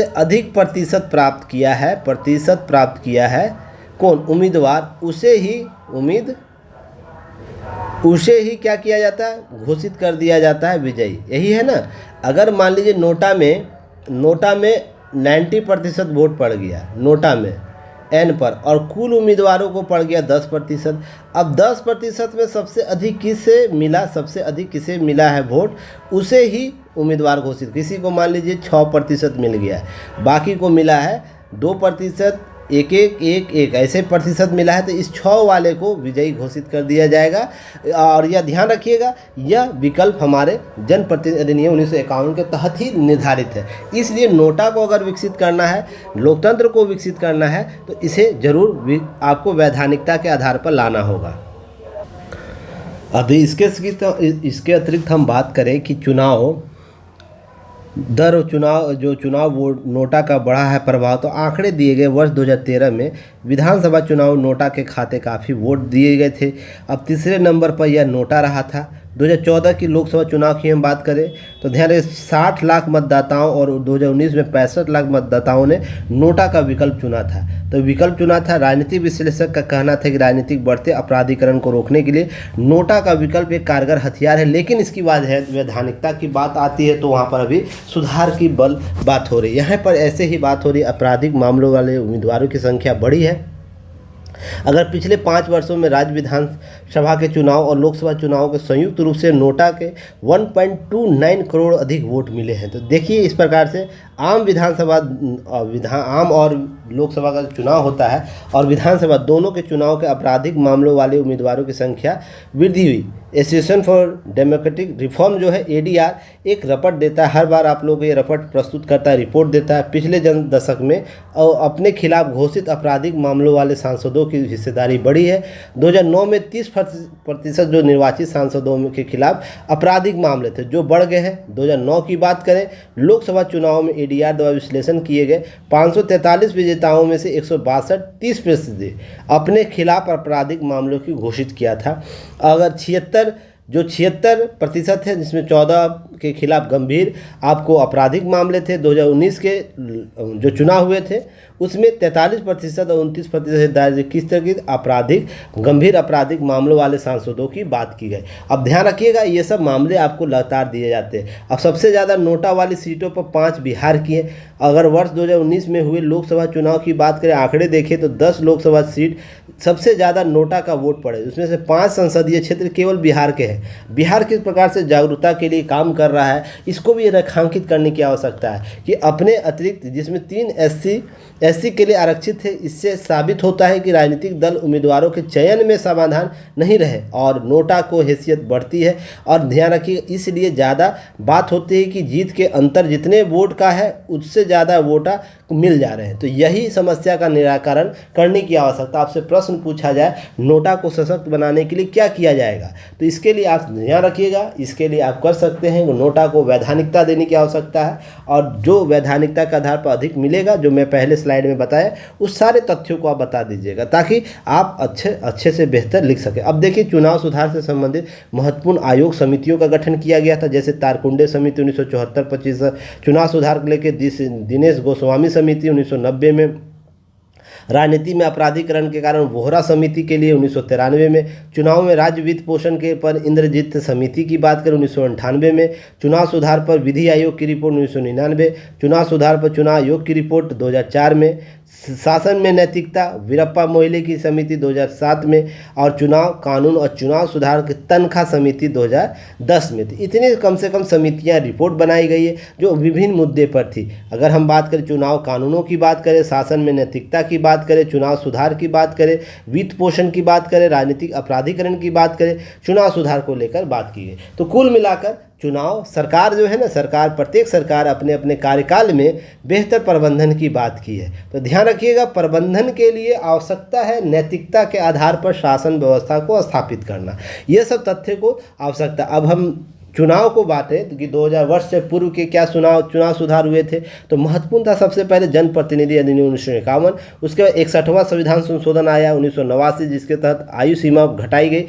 अधिक प्रतिशत प्राप्त किया है कौन? उम्मीदवार, उसे ही क्या किया जाता है? घोषित कर दिया जाता है विजयी। यही है ना। अगर मान लीजिए नोटा में 90% वोट पड़ गया, नोटा में N पर, और कुल उम्मीदवारों को पड़ गया 10%। अब 10% में सबसे अधिक किसे मिला है वोट, उसे ही उम्मीदवार घोषित। किसी को मान लीजिए 6% मिल गया है, बाकी को मिला है 2%, एक ऐसे प्रतिशत मिला है, तो इस 6 वाले को विजयी घोषित कर दिया जाएगा। और यह ध्यान रखिएगा, यह विकल्प हमारे जनप्रतिनिधि अधिनियम 1951 के तहत ही निर्धारित है। इसलिए नोटा को अगर विकसित करना है, लोकतंत्र को विकसित करना है, तो इसे जरूर आपको वैधानिकता के आधार पर लाना होगा। अभी इसके अतिरिक्त हम बात करें कि चुनाव वोट नोटा का बढ़ा है प्रभाव, तो आंकड़े दिए गए वर्ष 2013 में विधानसभा चुनाव नोटा के खाते काफ़ी वोट दिए गए थे। अब तीसरे नंबर पर यह नोटा रहा था। 2014 की लोकसभा चुनाव की हम बात करें तो ध्यान रहे 60 लाख मतदाताओं और 2019 में 65 लाख मतदाताओं ने नोटा का विकल्प चुना था। तो विकल्प चुना था। राजनीतिक विश्लेषक का कहना था कि राजनीतिक बढ़ते अपराधीकरण को रोकने के लिए नोटा का विकल्प एक कारगर हथियार है, लेकिन इसकी वैधानिकता की बात आती है तो वहाँ पर अभी सुधार की बात हो रही है। यहाँ पर ऐसे ही बात हो रही है, आपराधिक मामलों वाले उम्मीदवारों की संख्या बढ़ी है। अगर पिछले 5 वर्षों में राज्य विधानसभा के चुनाव और लोकसभा चुनाव के संयुक्त रूप से नोटा के 1.29 करोड़ अधिक वोट मिले हैं। तो देखिए इस प्रकार से आम और लोकसभा का चुनाव होता है और विधानसभा दोनों के चुनाव के आपराधिक मामलों वाले उम्मीदवारों की संख्या वृद्धि हुई। एसोसिएशन फॉर डेमोक्रेटिक रिफॉर्म जो है ADR एक रपट देता है, हर बार आप लोग ये रपट प्रस्तुत करता है, रिपोर्ट देता है। पिछले दशक में अपने खिलाफ घोषित आपराधिक मामलों वाले सांसदों की हिस्सेदारी बढ़ी है। 2009 में 30% जो निर्वाचित सांसदों के खिलाफ आपराधिक मामले थे जो बढ़ गए हैं। 2009 की बात करें, लोकसभा चुनाव में ADR द्वारा विश्लेषण किए गए 543 विजेताओं में से 162 30% अपने खिलाफ आपराधिक मामलों की घोषित किया था। अगर 76% है, जिसमें 14 के खिलाफ गंभीर आपको आपराधिक मामले थे। 2019 के जो चुनाव हुए थे उसमें 43% और 29% दायरे किस तरह की गंभीर आपराधिक मामलों वाले सांसदों की बात की गई। अब ध्यान रखिएगा ये सब मामले आपको लगातार दिए जाते हैं। अब सबसे ज़्यादा नोटा वाली सीटों पर 5 बिहार की हैं। अगर वर्ष 2019 में हुए लोकसभा चुनाव की बात करें, आंकड़े देखें तो 10 लोकसभा सीट सबसे ज़्यादा नोटा का वोट पड़े, उसमें से 5 संसदीय क्षेत्र केवल बिहार के हैं। बिहार किस प्रकार से जागरूकता के लिए काम कर रहा है इसको भी रेखांकित करने की आवश्यकता है कि अपने अतिरिक्त जिसमें 3 SC के लिए आरक्षित है। इससे साबित होता है कि राजनीतिक दल उम्मीदवारों के चयन में समाधान नहीं रहे और नोटा को हैसियत बढ़ती है। और ध्यान रखिए इसलिए ज़्यादा बात होती है कि जीत के अंतर जितने वोट का है उससे ज़्यादा वोटा मिल जा रहे हैं। तो यही समस्या का निराकरण करने की आवश्यकता। आपसे प्रश्न पूछा जाए नोटा को सशक्त बनाने के लिए क्या किया जाएगा, तो इसके लिए आप ध्यान रखिएगा, इसके लिए आप कर सकते हैं नोटा को वैधानिकता देने की आवश्यकता है। और जो वैधानिकता के आधार पर अधिक मिलेगा, जो मैं पहले स्लाइड में बताया, उस सारे तथ्यों को आप बता दीजिएगा ताकि आप अच्छे से बेहतर लिख सकें। अब देखिए चुनाव सुधार से संबंधित महत्वपूर्ण आयोग समितियों का गठन किया गया था, जैसे तारकुंडे समिति 1974-25, चुनाव सुधार को लेकर दिनेश गोस्वामी समिति 1990 में, राजनीति में अपराधीकरण के कारण वोहरा समिति के लिए 1993 में, चुनाव में राज्य वित्त पोषण के पर इंद्रजीत समिति की बात करें 1998 में, चुनाव सुधार पर विधि आयोग की रिपोर्ट 1999, चुनाव सुधार पर चुनाव आयोग की रिपोर्ट 2004 में, शासन में नैतिकता वीरप्पा मोइली की समिति 2007 में, और चुनाव कानून और चुनाव सुधार की तनख्वाह समिति 2010 में थी। इतनी कम से कम समितियां रिपोर्ट बनाई गई है जो विभिन्न मुद्दे पर थी। अगर हम बात करें चुनाव कानूनों की बात करें, शासन में नैतिकता की बात करें, चुनाव सुधार की बात करें, वित्त पोषण की बात करें, राजनीतिक अपराधीकरण की बात करें, चुनाव सुधार को लेकर बात की गई। तो कुल मिलाकर चुनाव सरकार जो है ना, प्रत्येक सरकार अपने अपने कार्यकाल में बेहतर प्रबंधन की बात की है। तो ध्यान रखिएगा प्रबंधन के लिए आवश्यकता है नैतिकता के आधार पर शासन व्यवस्था को स्थापित करना, ये सब तथ्य को आवश्यकता। अब हम चुनाव को बातें कि 2000 वर्ष से पूर्व के क्या चुनाव सुधार हुए थे, तो महत्वपूर्ण था सबसे पहले जनप्रतिनिधि अधिनियम 1951, उसके बाद 61वां संविधान संशोधन आया 1989 जिसके तहत आयु सीमा घटाई गई,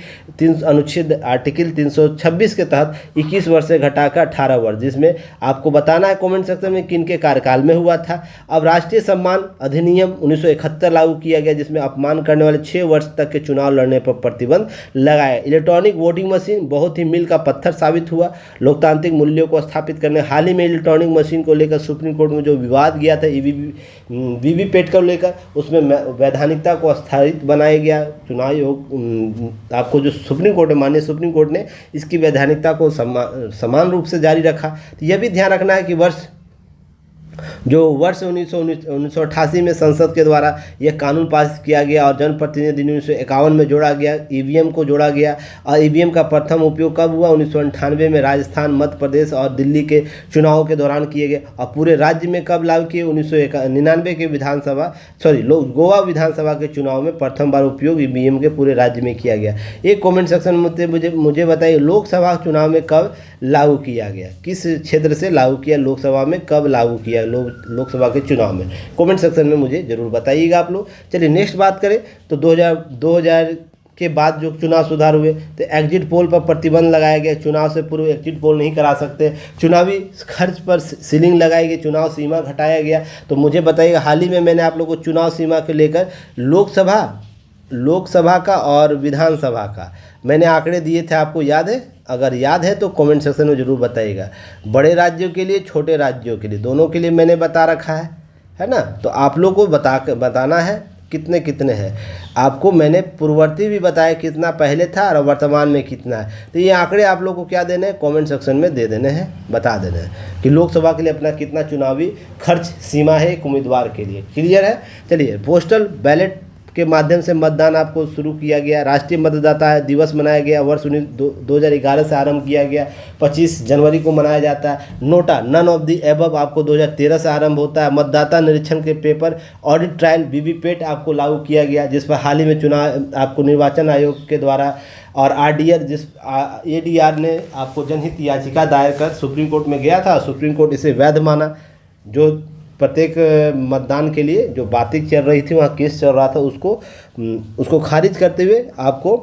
अनुच्छेद आर्टिकल 326 के तहत 21 वर्ष से घटाकर 18 वर्ष, जिसमें आपको बताना है कमेंट सेक्शन में किन के कार्यकाल में हुआ था। अब राष्ट्रीय सम्मान अधिनियम 1971 लागू किया गया जिसमें अपमान करने वाले 6 वर्ष तक के चुनाव लड़ने पर प्रतिबंध लगाया। इलेक्ट्रॉनिक वोटिंग मशीन बहुत ही मील का पत्थर साबित हुआ लोकतांत्रिक मूल्यों को स्थापित करने। हाल ही में इलेक्ट्रॉनिक मशीन को लेकर सुप्रीम कोर्ट में जो विवाद गया था वीवीपैट को लेकर, उसमें वैधानिकता को स्थायित बनाया गया। चुनाव आयोग आपको जो सुप्रीम कोर्ट है, माननीय सुप्रीम कोर्ट ने इसकी वैधानिकता को समान रूप से जारी रखा। तो यह भी ध्यान रखना है कि वर्ष 1988 में संसद के द्वारा यह कानून पास किया गया और जनप्रतिनिधि अधिनियम 1951 में जोड़ा गया, ईवीएम को जोड़ा गया। और ईवीएम का प्रथम उपयोग कब हुआ? 1998 में राजस्थान, मध्य प्रदेश और दिल्ली के चुनावों के दौरान किए गए। और पूरे राज्य में कब लागू किए? 1999 के गोवा विधानसभा के चुनाव में प्रथम बार उपयोग ईवीएम के पूरे राज्य में किया गया। एक कमेंट सेक्शन में मुझे बताइए लोकसभा चुनाव में कब लागू किया गया, किस क्षेत्र से लागू किया, लोकसभा में कब लागू किया लोकसभा के चुनाव में, कमेंट सेक्शन में मुझे जरूर बताइएगा आप लोग। चलिए नेक्स्ट बात करें तो के बाद जो चुनाव सुधार हुए, तो एग्जिट पोल पर प्रतिबंध लगाया गया, चुनाव से पूर्व एग्जिट पोल नहीं करा सकते, चुनावी खर्च पर सीलिंग लगाई गई, चुनाव सीमा घटाया गया। तो मुझे बताइएगा, हाल ही में मैंने आप लोगों को चुनाव सीमा को लेकर लोकसभा का और विधानसभा का मैंने आंकड़े दिए थे, आपको याद है? अगर याद है तो कमेंट सेक्शन में ज़रूर बताइएगा। बड़े राज्यों के लिए, छोटे राज्यों के लिए, दोनों के लिए मैंने बता रखा है ना। तो आप लोग को बताना है कितने कितने हैं। आपको मैंने पूर्ववर्ती भी बताया कितना पहले था और वर्तमान में कितना है। तो ये आंकड़े आप लोग को क्या देने हैं, कमेंट सेक्शन में दे देने हैं, बता देने हैं कि लोकसभा के लिए अपना कितना चुनावी खर्च सीमा है एक उम्मीदवार के लिए। क्लियर है? चलिए, पोस्टल बैलेट के माध्यम से मतदान आपको शुरू किया गया। राष्ट्रीय मतदाता दिवस मनाया गया, वर्ष 2011 से आरंभ किया गया, 25 जनवरी को मनाया जाता है। NOTA none of the above आपको 2013 से आरंभ होता है। मतदाता निरीक्षण के पेपर ऑडिट ट्रायल वीवीपैट आपको लागू किया गया, जिस पर हाल ही में चुनाव आपको निर्वाचन आयोग के द्वारा और ADR ने आपको जनहित याचिका दायर कर सुप्रीम कोर्ट में गया था। सुप्रीम कोर्ट इसे वैध माना। जो प्रत्येक मतदान के लिए जो बातें चल रही थी, वहाँ केस चल रहा था, उसको खारिज करते हुए आपको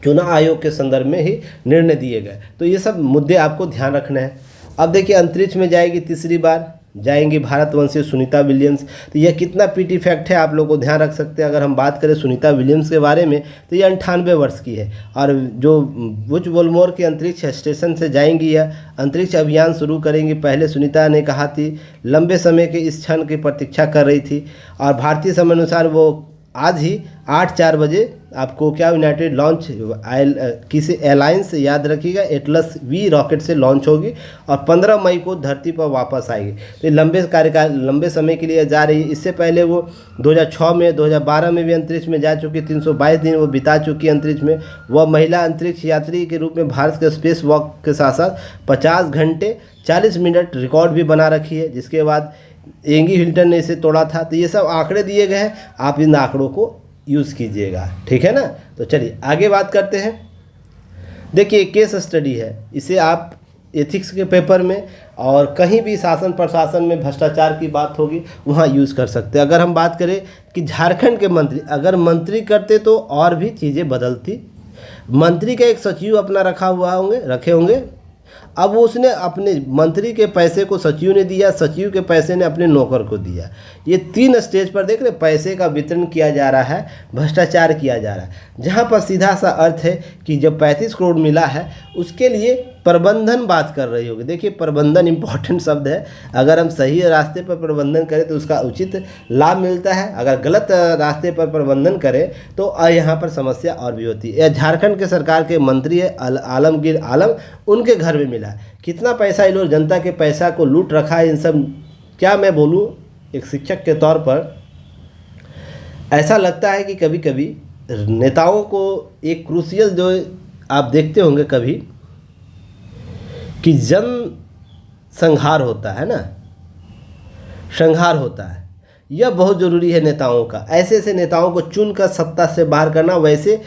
चुनाव आयोग के संदर्भ में ही निर्णय दिए गए। तो ये सब मुद्दे आपको ध्यान रखना है। अब देखिए, अंतरिक्ष में जाएगी, तीसरी बार जाएंगी भारतवंशी सुनीता विलियम्स। तो यह कितना पीटी फैक्ट है आप लोग को ध्यान रख सकते हैं। अगर हम बात करें सुनीता विलियम्स के बारे में, तो ये 98 वर्ष की है और जो बुच वोल्मोर के अंतरिक्ष स्टेशन से जाएंगी या अंतरिक्ष अभियान शुरू करेंगी। पहले सुनीता ने कहा थी, लंबे समय के इस क्षण की प्रतीक्षा कर रही थी और भारतीय समय अनुसार वो आज ही 8:04 बजे आपको क्या यूनाइटेड लॉन्च किसी एलायंस, याद रखिएगा, एटलस वी रॉकेट से लॉन्च होगी और 15 मई को धरती पर वापस आएगी। तो लंबे समय के लिए जा रही है। इससे पहले वो 2006 में, 2012 में भी अंतरिक्ष में जा चुकी, 322 दिन वो बिता चुकी अंतरिक्ष में। वह महिला अंतरिक्ष यात्री के रूप में भारत के स्पेस वॉक के साथ साथ 50 घंटे 40 मिनट रिकॉर्ड भी बना रखी है, जिसके बाद एंगी हिल्टन ने इसे तोड़ा था। तो ये सब आंकड़े दिए गए हैं, आप इन आंकड़ों को यूज़ कीजिएगा, ठीक है ना। तो चलिए आगे बात करते हैं। देखिए, केस स्टडी है, इसे आप एथिक्स के पेपर में और कहीं भी शासन प्रशासन में भ्रष्टाचार की बात होगी वहाँ यूज़ कर सकते हैं। अगर हम बात करें कि झारखंड के मंत्री अगर मंत्री करते तो और भी चीज़ें बदलती। मंत्री का एक सचिव अपना रखे होंगे। अब उसने अपने मंत्री के पैसे को सचिव ने दिया, सचिव के पैसे ने अपने नौकर को दिया। ये 3 स्टेज पर देख रहे, पैसे का वितरण किया जा रहा है, भ्रष्टाचार किया जा रहा है। जहाँ पर सीधा सा अर्थ है कि जब 35 करोड़ मिला है उसके लिए प्रबंधन बात कर रही होगी। देखिए, प्रबंधन इम्पॉर्टेंट शब्द है। अगर हम सही रास्ते पर प्रबंधन करें तो उसका उचित लाभ मिलता है, अगर गलत रास्ते पर प्रबंधन करें तो यहाँ पर समस्या और भी होती है। झारखंड के सरकार के मंत्री है आलमगीर आलम, उनके घर में मिला। कितना पैसा ये लोग जनता के पैसा को लूट रखा है। इन सब क्या मैं बोलूँ, एक शिक्षक के तौर पर ऐसा लगता है कि कभी कभी नेताओं को एक क्रूशियल जो आप देखते होंगे कभी कि जन संहार होता है ना, संहार होता है, यह बहुत ज़रूरी है नेताओं का। ऐसे ऐसे नेताओं को चुनकर सत्ता से बाहर करना। वैसे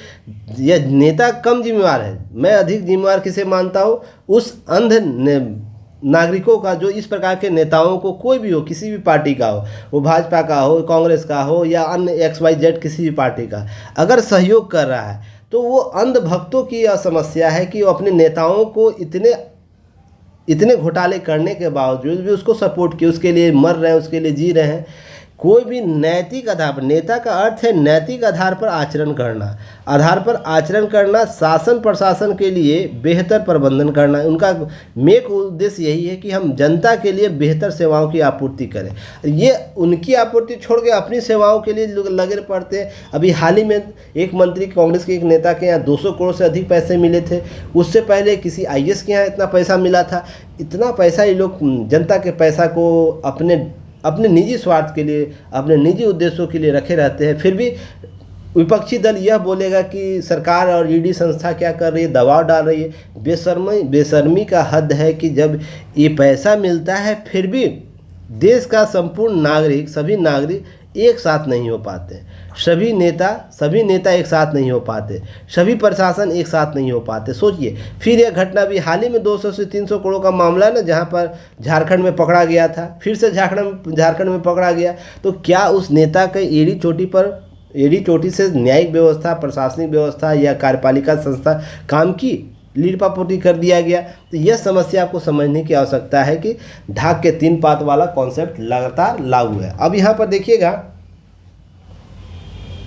यह नेता कम जिम्मेवार है, मैं अधिक जिम्मेवार किसे मानता हूँ, उस अंध नागरिकों का जो इस प्रकार के नेताओं को, कोई भी हो, किसी भी पार्टी का हो, वो भाजपा का हो, कांग्रेस का हो या अन्य XYZ किसी भी पार्टी का, अगर सहयोग कर रहा है तो वो अंध भक्तों की यह समस्या है कि वो अपने नेताओं को इतने घोटाले करने के बावजूद भी उसको सपोर्ट किए, उसके लिए मर रहे हैं, उसके लिए जी रहे हैं। कोई भी नैतिक आधार पर, नेता का अर्थ है नैतिक आधार पर आचरण करना, शासन प्रशासन के लिए बेहतर प्रबंधन करना। उनका मेक उद्देश्य यही है कि हम जनता के लिए बेहतर सेवाओं की आपूर्ति करें। ये उनकी आपूर्ति छोड़ के अपनी सेवाओं के लिए लगे पड़ते हैं। अभी हाल ही में एक मंत्री, कांग्रेस के एक नेता के यहाँ 200 करोड़ से अधिक पैसे मिले थे। उससे पहले किसी IAS के यहाँ इतना पैसा मिला था। इतना पैसा ये लोग जनता के पैसा को अपने निजी स्वार्थ के लिए, अपने निजी उद्देश्यों के लिए रखे रहते हैं। फिर भी विपक्षी दल यह बोलेगा कि सरकार और ED संस्था क्या कर रही है, दबाव डाल रही है। बेशर्मी का हद है कि जब ये पैसा मिलता है फिर भी देश का संपूर्ण नागरिक, सभी नागरिक एक साथ नहीं हो पाते, सभी नेता एक साथ नहीं हो पाते, सभी प्रशासन एक साथ नहीं हो पाते। सोचिए, फिर यह घटना भी हाल ही में 200 से 300 करोड़ का मामला है ना, जहां पर झारखंड में पकड़ा गया था, फिर से झारखंड में पकड़ा गया। तो क्या उस नेता के एड़ी चोटी पर एड़ी चोटी से न्यायिक व्यवस्था, प्रशासनिक व्यवस्था या कार्यपालिका संस्था काम की लीपापोती कर दिया गया। तो यह समस्या आपको समझने की आवश्यकता है कि ढाक के 3 पात वाला कॉन्सेप्ट लगातार लागू है। अब यहाँ पर देखिएगा,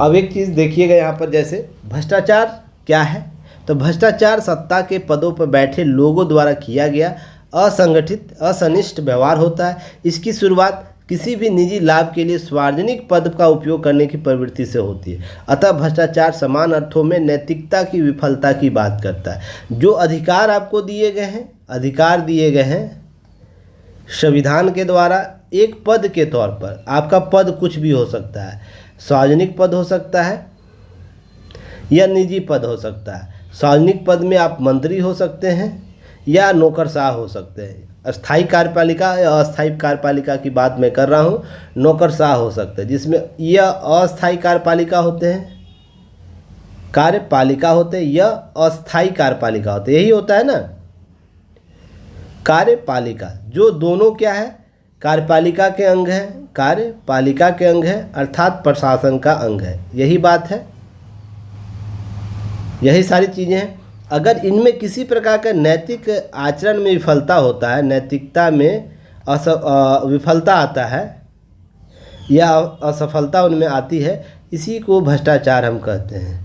अब एक चीज़ देखिएगा यहाँ पर, जैसे भ्रष्टाचार क्या है। तो भ्रष्टाचार सत्ता के पदों पर बैठे लोगों द्वारा किया गया असंगठित असनिष्ठ व्यवहार होता है। इसकी शुरुआत किसी भी निजी लाभ के लिए सार्वजनिक पद का उपयोग करने की प्रवृत्ति से होती है। अतः भ्रष्टाचार समान अर्थों में नैतिकता की विफलता की बात करता है। जो अधिकार आपको दिए गए हैं संविधान के द्वारा एक पद के तौर पर, आपका पद कुछ भी हो सकता है, सार्वजनिक पद हो सकता है या निजी पद हो सकता है। सार्वजनिक पद में आप मंत्री हो सकते हैं या नौकरशाह हो सकते हैं। अस्थायी कार्यपालिका या अस्थायी कार्यपालिका की बात मैं कर रहा हूँ, नौकरशाह हो सकते हैं, जिसमें यह अस्थायी कार्यपालिका होते हैं, कार्यपालिका होते हैं या अस्थायी कार्यपालिका होते हैं, यही होता है ना कार्यपालिका, जो दोनों क्या है, कार्यपालिका के अंग है, कार्यपालिका के अंग है अर्थात प्रशासन का अंग है। यही बात है, यही सारी चीज़ें हैं। अगर इनमें किसी प्रकार का नैतिक आचरण में विफलता होता है, नैतिकता में विफलता आता है या असफलता उनमें आती है, इसी को भ्रष्टाचार हम कहते हैं,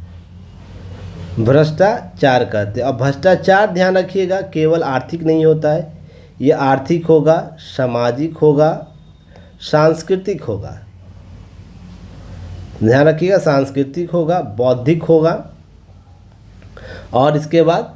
भ्रष्टाचार कहते हैं। अब भ्रष्टाचार ध्यान रखिएगा केवल आर्थिक नहीं होता है, ये आर्थिक होगा, सामाजिक होगा, सांस्कृतिक होगा, ध्यान रखिएगा, सांस्कृतिक होगा, बौद्धिक होगा और इसके बाद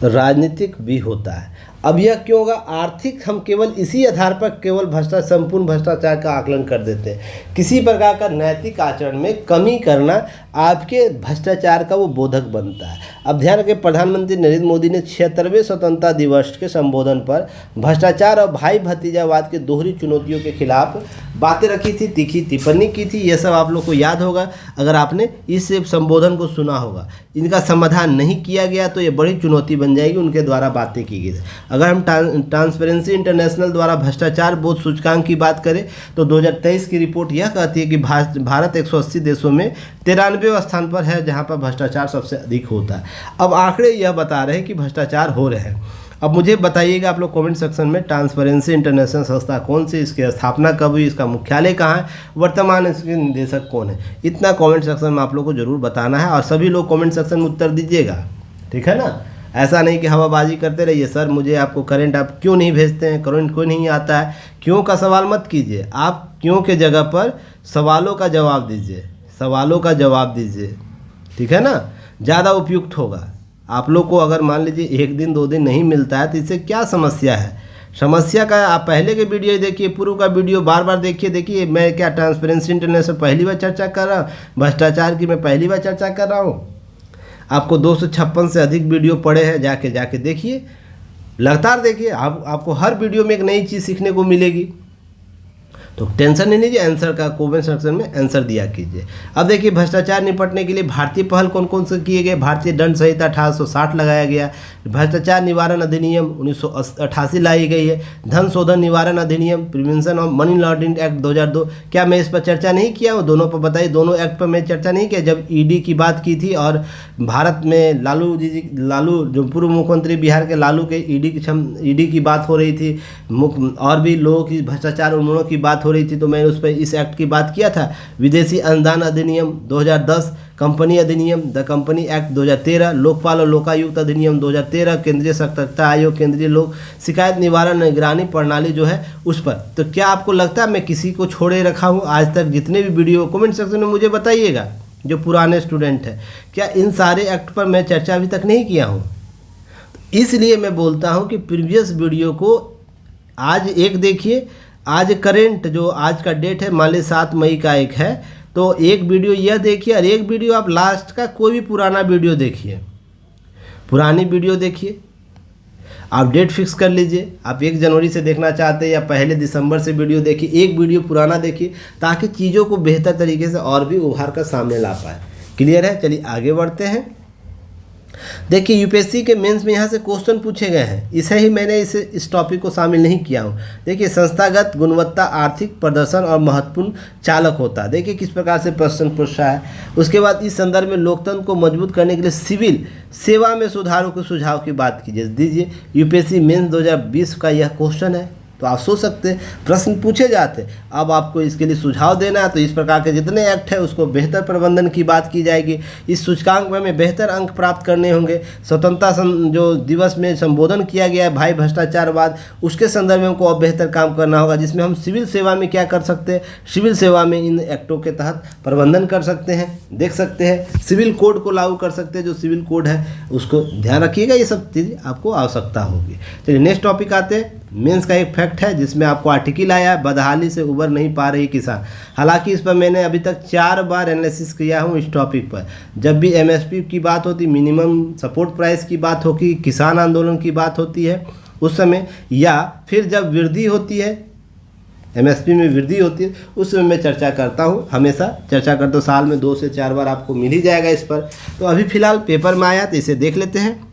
राजनीतिक भी होता है। अब यह क्यों होगा? आर्थिक हम केवल इसी आधार पर केवल संपूर्ण भ्रष्टाचार का आकलन कर देते हैं। किसी प्रकार का नैतिक आचरण में कमी करना आपके भ्रष्टाचार का वो बोधक बनता है। अब ध्यान रखें, प्रधानमंत्री नरेंद्र मोदी ने 76वें स्वतंत्रता दिवस के संबोधन पर भ्रष्टाचार और भाई भतीजावाद के दोहरी चुनौतियों के खिलाफ बातें रखी थी, तीखी टिप्पणी की थी। यह सब आप लोग को याद होगा अगर आपने इस संबोधन को सुना होगा। इनका समाधान नहीं किया गया तो ये बड़ी चुनौती बन जाएगी, उनके द्वारा बातें की गई। अगर हम ट्रांसपेरेंसी इंटरनेशनल द्वारा भ्रष्टाचार बोध सूचकांक की बात करें तो 2023 की रिपोर्ट यह कहती है कि भारत 180 देशों में 93वें स्थान पर है जहां पर भ्रष्टाचार सबसे अधिक होता है। अब आंकड़े यह बता रहे हैं कि भ्रष्टाचार हो रहे हैं। अब मुझे बताइएगा आप लोग कमेंट सेक्शन में, ट्रांसपेरेंसी इंटरनेशनल संस्था कौन सी, इसकी स्थापना कब हुई, इसका मुख्यालय कहाँ है, वर्तमान इसके निदेशक कौन है, इतना कमेंट सेक्शन में आप लोग को जरूर बताना है। और सभी लोग कमेंट सेक्शन में उत्तर दीजिएगा, ठीक है ना। ऐसा नहीं कि हवाबाजी करते रहिए, सर मुझे आपको करंट आप क्यों नहीं भेजते हैं, करंट क्यों नहीं आता है, क्यों का सवाल मत कीजिए। आप क्यों के जगह पर सवालों का जवाब दीजिए, सवालों का जवाब दीजिए, ठीक है ना, ज़्यादा उपयुक्त होगा। आप लोग को अगर मान लीजिए 1 दिन 2 दिन नहीं मिलता है तो इससे क्या समस्या है। समस्या का आप पहले के वीडियो देखिए, पूर्व का वीडियो बार बार देखिए। मैं क्या ट्रांसपेरेंसी इंटरनेशनल पहली बार चर्चा कर रहा हूँ, भ्रष्टाचार की मैं पहली बार चर्चा कर रहा हूँ। आपको 256 से अधिक वीडियो पड़े हैं, जाके देखिए, लगातार देखिए, आपको हर वीडियो में एक नई चीज़ सीखने को मिलेगी। तो टेंशन नहीं लीजिए, आंसर का कमेंट सेक्शन में आंसर दिया कीजिए। अब देखिए भ्रष्टाचार निपटने के लिए भारतीय पहल कौन कौन से किए गए। भारतीय दंड संहिता 1860 लगाया गया, भ्रष्टाचार निवारण अधिनियम 1988 लाई गई है, धन शोधन निवारण अधिनियम, prevention of money laundering act 2002। क्या मैं इस पर चर्चा नहीं किया हूँ? दोनों पर बताइए, दोनों एक्ट पर मैं चर्चा नहीं किया। जब ईडी की बात की थी और भारत में लालू जो पूर्व मुख्यमंत्री बिहार के लालू के ईडी की बात हो रही थी, और भी लोगों की भ्रष्टाचार उन्मूलन की बात हो रही थी, तो मैंने उस पर इस एक्ट की बात किया था। विदेशी अनुदान अधिनियम 2010, कंपनी अधिनियम द कंपनी एक्ट 2013, लोकपाल और लोकायुक्त अधिनियम 2013, केंद्रीय सतर्कता आयोग, केंद्रीय लोक शिकायत निवारण निगरानी प्रणाली जो है उस पर। तो क्या आपको लगता है मैं किसी को छोड़े रखा हूँ? आज तक जितने भी वीडियो, कमेंट सेक्शन में मुझे बताइएगा, जो पुराने स्टूडेंट हैं, क्या इन सारे एक्ट पर मैं चर्चा अभी तक नहीं किया हूँ? इसलिए मैं बोलता हूँ कि प्रीवियस वीडियो को आज एक देखिए, आज करेंट जो आज का डेट है मान ली 7 मई का एक है, तो एक वीडियो यह देखिए और एक वीडियो आप लास्ट का कोई भी पुराना वीडियो देखिए, पुरानी वीडियो देखिए, आप डेट फिक्स कर लीजिए। आप 1 जनवरी से देखना चाहते हैं या पहले दिसंबर से वीडियो देखिए, एक वीडियो पुराना देखिए, ताकि चीज़ों को बेहतर तरीके से और भी उभार कर सामने ला पाए। क्लियर है? चलिए आगे बढ़ते हैं। देखिए यूपीएससी के मेंस में यहाँ से क्वेश्चन पूछे गए हैं, इसे ही मैंने इस टॉपिक को शामिल नहीं किया हूँ। देखिए संस्थागत गुणवत्ता आर्थिक प्रदर्शन और महत्वपूर्ण चालक होता है। देखिए किस प्रकार से प्रश्न पूछ रहा है। उसके बाद इस संदर्भ में लोकतंत्र को मजबूत करने के लिए सिविल सेवा में सुधारों के सुझाव की बात कीजिए। दीजिए यूपीएससी मेंस 2020 का यह क्वेश्चन है, तो आप सोच सकते हैं प्रश्न पूछे जाते। अब आपको इसके लिए सुझाव देना है, तो इस प्रकार के जितने एक्ट है उसको बेहतर प्रबंधन की बात की जाएगी। इस सूचकांक में बेहतर अंक प्राप्त करने होंगे। स्वतंत्रता जो दिवस में संबोधन किया गया है भाई भ्रष्टाचारवाद, उसके संदर्भ में हमको और बेहतर काम करना होगा, जिसमें हम सिविल सेवा में क्या कर सकते हैं, सिविल सेवा में इन एक्टों के तहत प्रबंधन कर सकते हैं, देख सकते हैं। सिविल कोड को लागू कर सकते हैं, जो सिविल कोड है उसको ध्यान रखिएगा। ये सब चीज़ आपको आवश्यकता होगी। चलिए नेक्स्ट टॉपिक आते हैं। मेंस का एक फैक्ट है जिसमें आपको आर्टिकल आया है, बदहाली से उबर नहीं पा रही किसान। हालांकि इस पर मैंने अभी तक 4 बार एनालिसिस किया हूँ इस टॉपिक पर। जब भी एमएसपी की बात होती, मिनिमम सपोर्ट प्राइस की बात होगी, किसान आंदोलन की बात होती है उस समय, या फिर जब वृद्धि होती है, एमएसपी में वृद्धि होती है, उस समय मैं चर्चा करता हूँ, हमेशा चर्चा करता हूँ। साल में 2 से 4 बार आपको मिल ही जाएगा इस पर। तो अभी फिलहाल पेपर में आया तो इसे देख लेते हैं।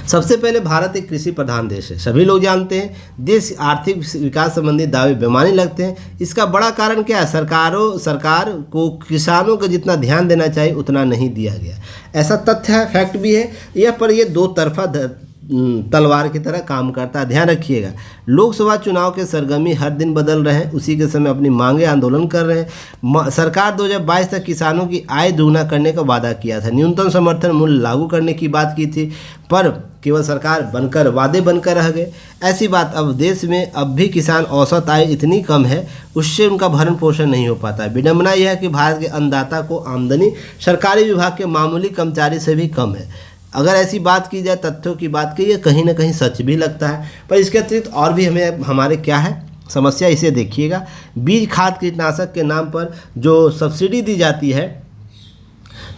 सबसे पहले भारत एक कृषि प्रधान देश है, सभी लोग जानते हैं। देश आर्थिक विकास संबंधी दावे बेमानी लगते हैं। इसका बड़ा कारण क्या है, सरकार को किसानों को जितना ध्यान देना चाहिए उतना नहीं दिया गया, ऐसा तथ्य है, फैक्ट भी है। यह पर यह दो तरफा तलवार की तरह काम करता है। ध्यान रखिएगा, लोकसभा चुनाव के सरगर्मी हर दिन बदल रहे हैं, उसी के समय अपनी मांगे आंदोलन कर रहे हैं। सरकार 2022 तक किसानों की आय दोगुना करने का वादा किया था, न्यूनतम समर्थन मूल्य लागू करने की बात की थी, पर केवल सरकार बनकर वादे बनकर रह गए। ऐसी बात अब देश में अब भी किसान औसत आय इतनी कम है, उससे उनका भरण पोषण नहीं हो पाता है। विडंबना यह है कि भारत के अन्नदाता को आमदनी सरकारी विभाग के मामूली कर्मचारी से भी कम है। अगर ऐसी बात की जाए, तथ्यों की बात की, ये कहीं ना कहीं सच भी लगता है। पर इसके अतिरिक्त और भी हमारे क्या है समस्या, इसे देखिएगा। बीज खाद कीटनाशक के नाम पर जो सब्सिडी दी जाती है,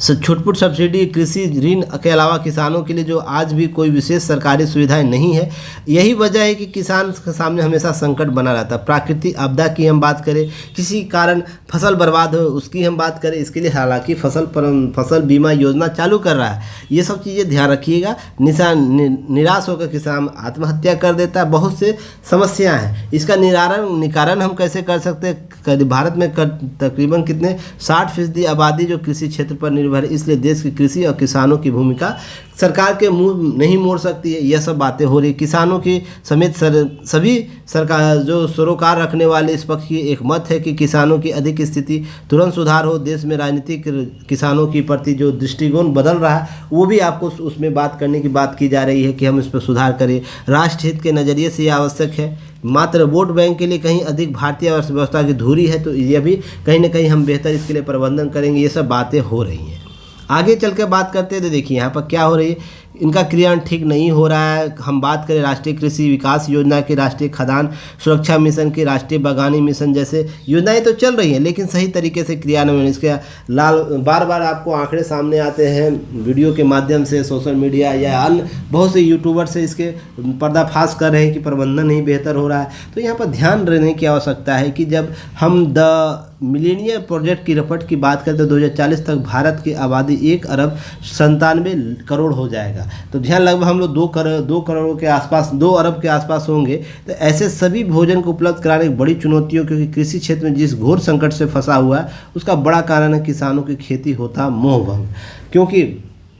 छुटपुट सब्सिडी, कृषि ऋण के अलावा किसानों के लिए जो आज भी कोई विशेष सरकारी सुविधाएं नहीं है, यही वजह है कि किसान के सामने हमेशा संकट बना रहता है। प्राकृतिक आपदा की हम बात करें, किसी कारण फसल बर्बाद हो उसकी हम बात करें, इसके लिए हालांकि फसल बीमा योजना चालू कर रहा है। ये सब चीज़ें ध्यान रखिएगा। निराश होकर किसान आत्महत्या कर देता है। बहुत से समस्याएँ हैं, इसका निवारण हम कैसे कर सकते हैं। भारत में तकरीबन कितने 60% आबादी जो कृषि क्षेत्र पर निर्भर है, इसलिए देश की कृषि और किसानों की भूमिका सरकार के मुंह नहीं मोड़ सकती है। यह सब बातें हो रही, किसानों की समेत सभी सरकार जो सरोकार रखने वाले इस पक्ष की एक मत है कि किसानों की अधिक स्थिति तुरंत सुधार हो। देश में राजनीतिक किसानों की प्रति जो दृष्टिकोण बदल रहा है, वो भी आपको उसमें बात करने की बात की जा रही है कि हम इस पर सुधार करें। राष्ट्र हित के नज़रिए से यह आवश्यक है। मात्र वोट बैंक के लिए कहीं अधिक भारतीय अर्थव्यवस्था की धुरी है, तो यह भी कहीं ना कहीं हम बेहतर इसके लिए प्रबंधन करेंगे। ये सब बातें हो रही हैं। आगे चल के बात करते हैं तो देखिए यहाँ पर क्या हो रही है, इनका क्रियान्वयन ठीक नहीं हो रहा है। हम बात करें राष्ट्रीय कृषि विकास योजना की, राष्ट्रीय खाद्यान्न सुरक्षा मिशन की, राष्ट्रीय बागवानी मिशन जैसे योजनाएं तो चल रही हैं, लेकिन सही तरीके से क्रियान्वयन इसके बार बार आपको आंकड़े सामने आते हैं वीडियो के माध्यम से, सोशल मीडिया या अन्य बहुत से यूट्यूबर से इसके पर्दाफाश कर रहे हैं कि प्रबंधन नहीं बेहतर हो रहा है। तो यहाँ पर ध्यान देने की आवश्यकता है कि जब हम द मिलेनियम प्रोजेक्ट की रिपोर्ट की बात करते हैं, 2040 तक भारत की आबादी 1,97 करोड़ हो जाएगा। तो ध्यान लगभग हम लोग 2 करोड़ के आसपास, 2 अरब के आसपास होंगे। तो ऐसे सभी भोजन को उपलब्ध कराने की बड़ी चुनौतियों, क्योंकि कृषि क्षेत्र में जिस घोर संकट से फंसा हुआ है, उसका बड़ा कारण है किसानों की खेती होता मोहभंग। क्योंकि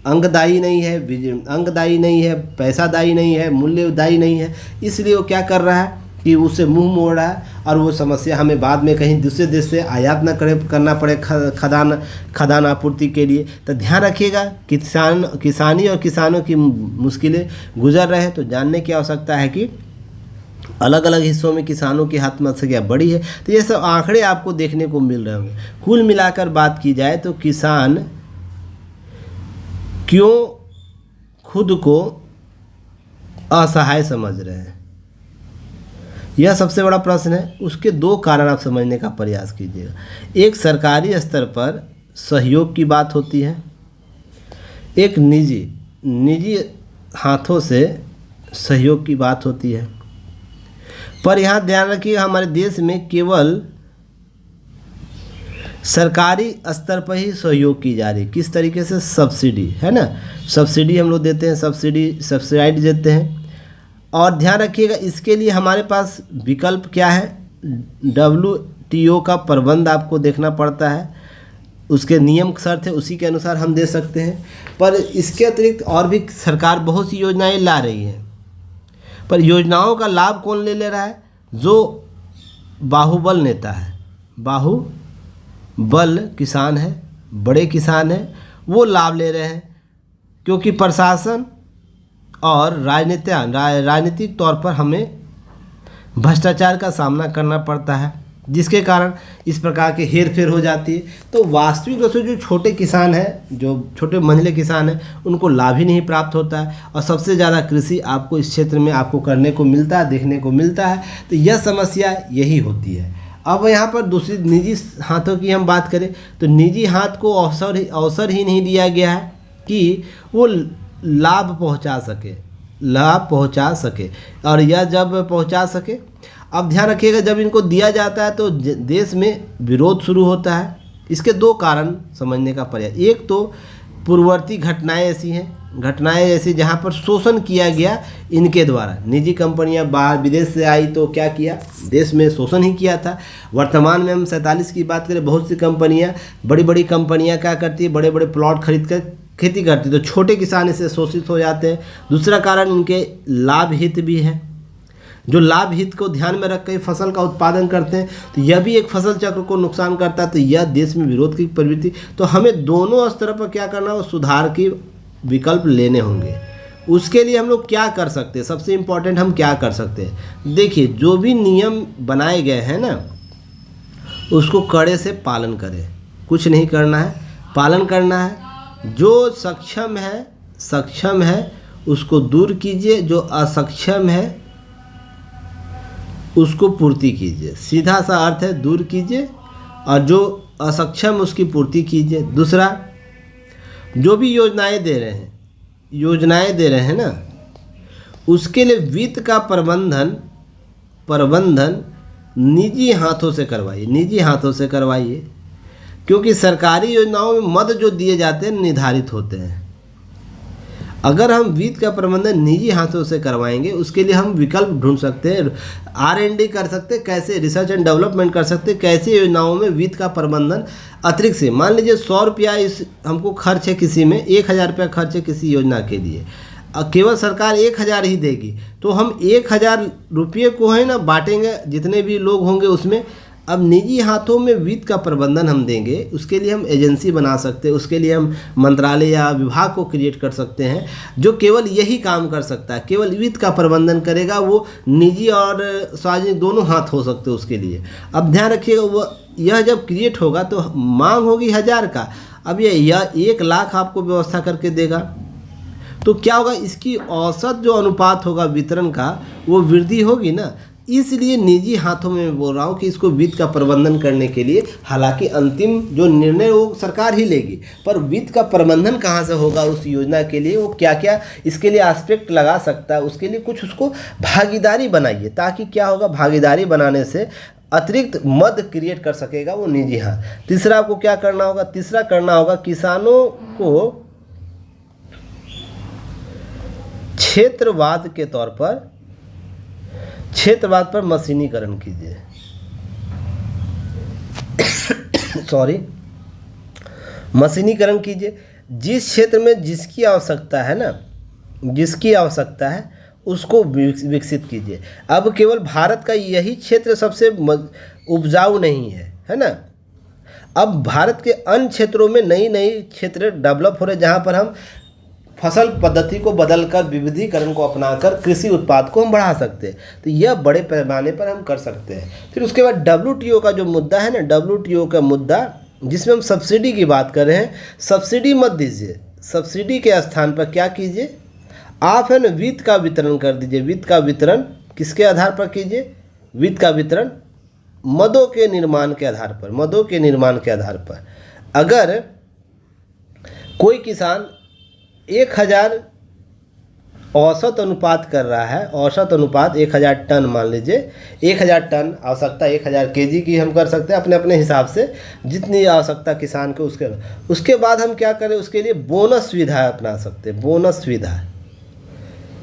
अंगदायी नहीं है, पैसादायी नहीं है, मूल्यदायी नहीं है, इसलिए वो क्या कर रहा है कि उससे मुंह मोड़ रहा है, और वो समस्या हमें बाद में कहीं दूसरे देश से आयात न करना पड़े खदान आपूर्ति के लिए। तो ध्यान रखिएगा, किसानी और किसानों की मुश्किलें गुजर रहे हैं। तो जानने की आवश्यकता है कि अलग अलग हिस्सों में किसानों की आत्महत्या बढ़ी है। तो ये सब आंकड़े आपको देखने को मिल रहे होंगे। कुल मिलाकर बात की जाए तो किसान क्यों खुद को असहाय समझ रहे हैं, यह सबसे बड़ा प्रश्न है। उसके 2 कारण आप समझने का प्रयास कीजिएगा। एक, सरकारी स्तर पर सहयोग की बात होती है, एक निजी हाथों से सहयोग की बात होती है। पर यहाँ ध्यान रखिए, हमारे देश में केवल सरकारी स्तर पर ही सहयोग की जा रही है। किस तरीके से? सब्सिडी, है ना, सब्सिडी हम लोग देते हैं, सब्सिडाइज देते हैं। और ध्यान रखिएगा, इसके लिए हमारे पास विकल्प क्या है? WTO का प्रबंध आपको देखना पड़ता है, उसके नियम शर्त है, उसी के अनुसार हम दे सकते हैं। पर इसके अतिरिक्त और भी सरकार बहुत सी योजनाएं ला रही हैं, पर योजनाओं का लाभ कौन ले रहा है? जो बाहुबल नेता है, बाहुबल किसान है, बड़े किसान हैं, वो लाभ ले रहे हैं, क्योंकि प्रशासन और राजनीतिक तौर पर हमें भ्रष्टाचार का सामना करना पड़ता है, जिसके कारण इस प्रकार के हेर फेर हो जाती है। तो वास्तविक रूप से जो छोटे किसान हैं, जो छोटे मंझले किसान हैं, उनको लाभ ही नहीं प्राप्त होता है। और सबसे ज़्यादा कृषि आपको इस क्षेत्र में आपको करने को मिलता है, देखने को मिलता है। तो यह समस्या यही होती है। अब यहाँ पर दूसरी निजी हाथों की हम बात करें तो निजी हाथ को अवसर ही नहीं दिया गया है कि वो लाभ पहुँचा सके। और यह जब पहुँचा सके, अब ध्यान रखिएगा, जब इनको दिया जाता है तो देश में विरोध शुरू होता है। इसके दो कारण समझने का पर्याय। एक तो पूर्ववर्ती घटनाएं ऐसी जहां पर शोषण किया गया इनके द्वारा। निजी कंपनियां बाहर विदेश से आई तो क्या किया? देश में शोषण ही किया था। वर्तमान में हम 47 की बात करें, बहुत सी कंपनियां, बड़ी बड़ी कंपनियां क्या करती है? बड़े बड़े प्लॉट खरीद कर खेती करती, तो छोटे किसान इससे शोषित हो जाते हैं। दूसरा कारण इनके लाभ हित भी है। जो लाभ हित को ध्यान में रख कर फसल का उत्पादन करते हैं, तो यह भी एक फसल चक्र को नुकसान करता है। तो यह देश में विरोध की प्रवृत्ति। तो हमें दोनों स्तर पर क्या करना है? सुधार के विकल्प लेने होंगे। उसके लिए हम लोग क्या कर सकते हैं? सबसे इम्पोर्टेंट हम क्या कर सकते हैं? देखिए, जो भी नियम बनाए गए हैं ना, उसको कड़े से पालन करें। कुछ नहीं करना है, पालन करना है। जो सक्षम है उसको दूर कीजिए, जो असक्षम है उसको पूर्ति कीजिए। सीधा सा अर्थ है, दूर कीजिए और जो असक्षम उसकी पूर्ति कीजिए। दूसरा, जो भी योजनाएं दे रहे हैं ना, उसके लिए वित्त का प्रबंधन निजी हाथों से करवाइए, क्योंकि सरकारी योजनाओं में मद जो दिए जाते हैं निर्धारित होते हैं। अगर हम वित्त का प्रबंधन निजी हाथों से करवाएंगे, उसके लिए हम विकल्प ढूंढ सकते हैं, R&D कर सकते हैं, कैसे रिसर्च एंड डेवलपमेंट कर सकते हैं, कैसे योजनाओं में वित्त का प्रबंधन अतिरिक्त से, मान लीजिए 100 रुपया इस हमको खर्च है, किसी में 1000 रुपया खर्च है किसी योजना के लिए, केवल सरकार 1000 ही देगी, तो हम 1000 रुपये को है ना बांटेंगे जितने भी लोग होंगे उसमें। अब निजी हाथों में वित्त का प्रबंधन हम देंगे, उसके लिए हम एजेंसी बना सकते हैं, उसके लिए हम मंत्रालय या विभाग को क्रिएट कर सकते हैं, जो केवल यही काम कर सकता है, केवल वित्त का प्रबंधन करेगा। वो निजी और सार्वजनिक दोनों हाथ हो सकते हैं उसके लिए। अब ध्यान रखिएगा, वो यह जब क्रिएट होगा तो मांग होगी 1000 का, अब यह 1 लाख आपको व्यवस्था करके देगा, तो क्या होगा? इसकी औसत जो अनुपात होगा वितरण का, वो वृद्धि होगी ना। इसलिए निजी हाथों में मैं बोल रहा हूँ कि इसको वित्त का प्रबंधन करने के लिए, हालांकि अंतिम जो निर्णय वो सरकार ही लेगी, पर वित्त का प्रबंधन कहाँ से होगा उस योजना के लिए, वो क्या क्या इसके लिए एस्पेक्ट लगा सकता है, उसके लिए कुछ उसको भागीदारी बनाइए, ताकि क्या होगा? भागीदारी बनाने से अतिरिक्त मद क्रिएट कर सकेगा वो निजी हाथ। तीसरा आपको क्या करना होगा? तीसरा करना होगा, किसानों को क्षेत्रवाद पर मशीनीकरण कीजिए। मशीनीकरण कीजिए। जिस क्षेत्र में जिसकी आवश्यकता है उसको विकसित कीजिए। अब केवल भारत का यही क्षेत्र सबसे उपजाऊ नहीं है ना। अब भारत के अन्य क्षेत्रों में नई क्षेत्र डेवलप हो रहे, जहाँ पर हम फसल पद्धति को बदलकर, विविधीकरण को अपनाकर कृषि उत्पाद को हम बढ़ा सकते हैं। तो यह बड़े पैमाने पर हम कर सकते हैं। फिर उसके बाद WTO का जो मुद्दा है ना, WTO का मुद्दा जिसमें हम सब्सिडी की बात कर रहे हैं, सब्सिडी मत दीजिए। सब्सिडी के स्थान पर क्या कीजिए? आप है ना वित्त का वितरण कर दीजिए। वित्त का वितरण किसके आधार पर कीजिए? वित्त का वितरण मदों के निर्माण के आधार पर। अगर कोई किसान 1000 औसत अनुपात कर रहा है, औसत अनुपात 1000 टन मान लीजिए, 1000 टन आवश्यकता 1000 केजी की हम कर सकते हैं अपने अपने हिसाब से, जितनी आवश्यकता किसान को उसके बाद हम क्या करें, उसके लिए बोनस सुविधा अपना सकते हैं। बोनस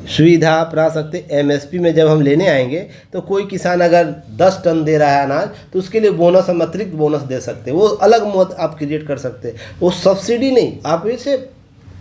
सुविधा अपना सकते। एमएसपी में जब हम लेने आएंगे तो कोई किसान अगर 10 टन दे रहा है अनाज तो उसके लिए बोनस, हम अतिरिक्त बोनस दे सकते हैं। वो अलग मौत आप क्रिएट कर सकते हैं, वो सब्सिडी नहीं, आप इसे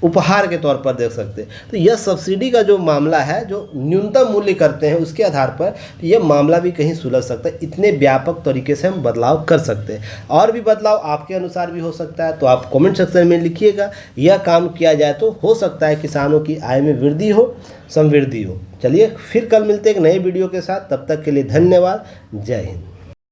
उपहार के तौर पर देख सकते हैं। तो यह सब्सिडी का जो मामला है, जो न्यूनतम मूल्य करते हैं उसके आधार पर, तो यह मामला भी कहीं सुलझ सकता है। इतने व्यापक तरीके से हम बदलाव कर सकते हैं। और भी बदलाव आपके अनुसार भी हो सकता है, तो आप कमेंट सेक्शन में लिखिएगा। यह काम किया जाए तो हो सकता है किसानों की आय में वृद्धि हो, समृद्धि हो। चलिए फिर कल मिलते हैं एक नए वीडियो के साथ, तब तक के लिए धन्यवाद। जय हिंद।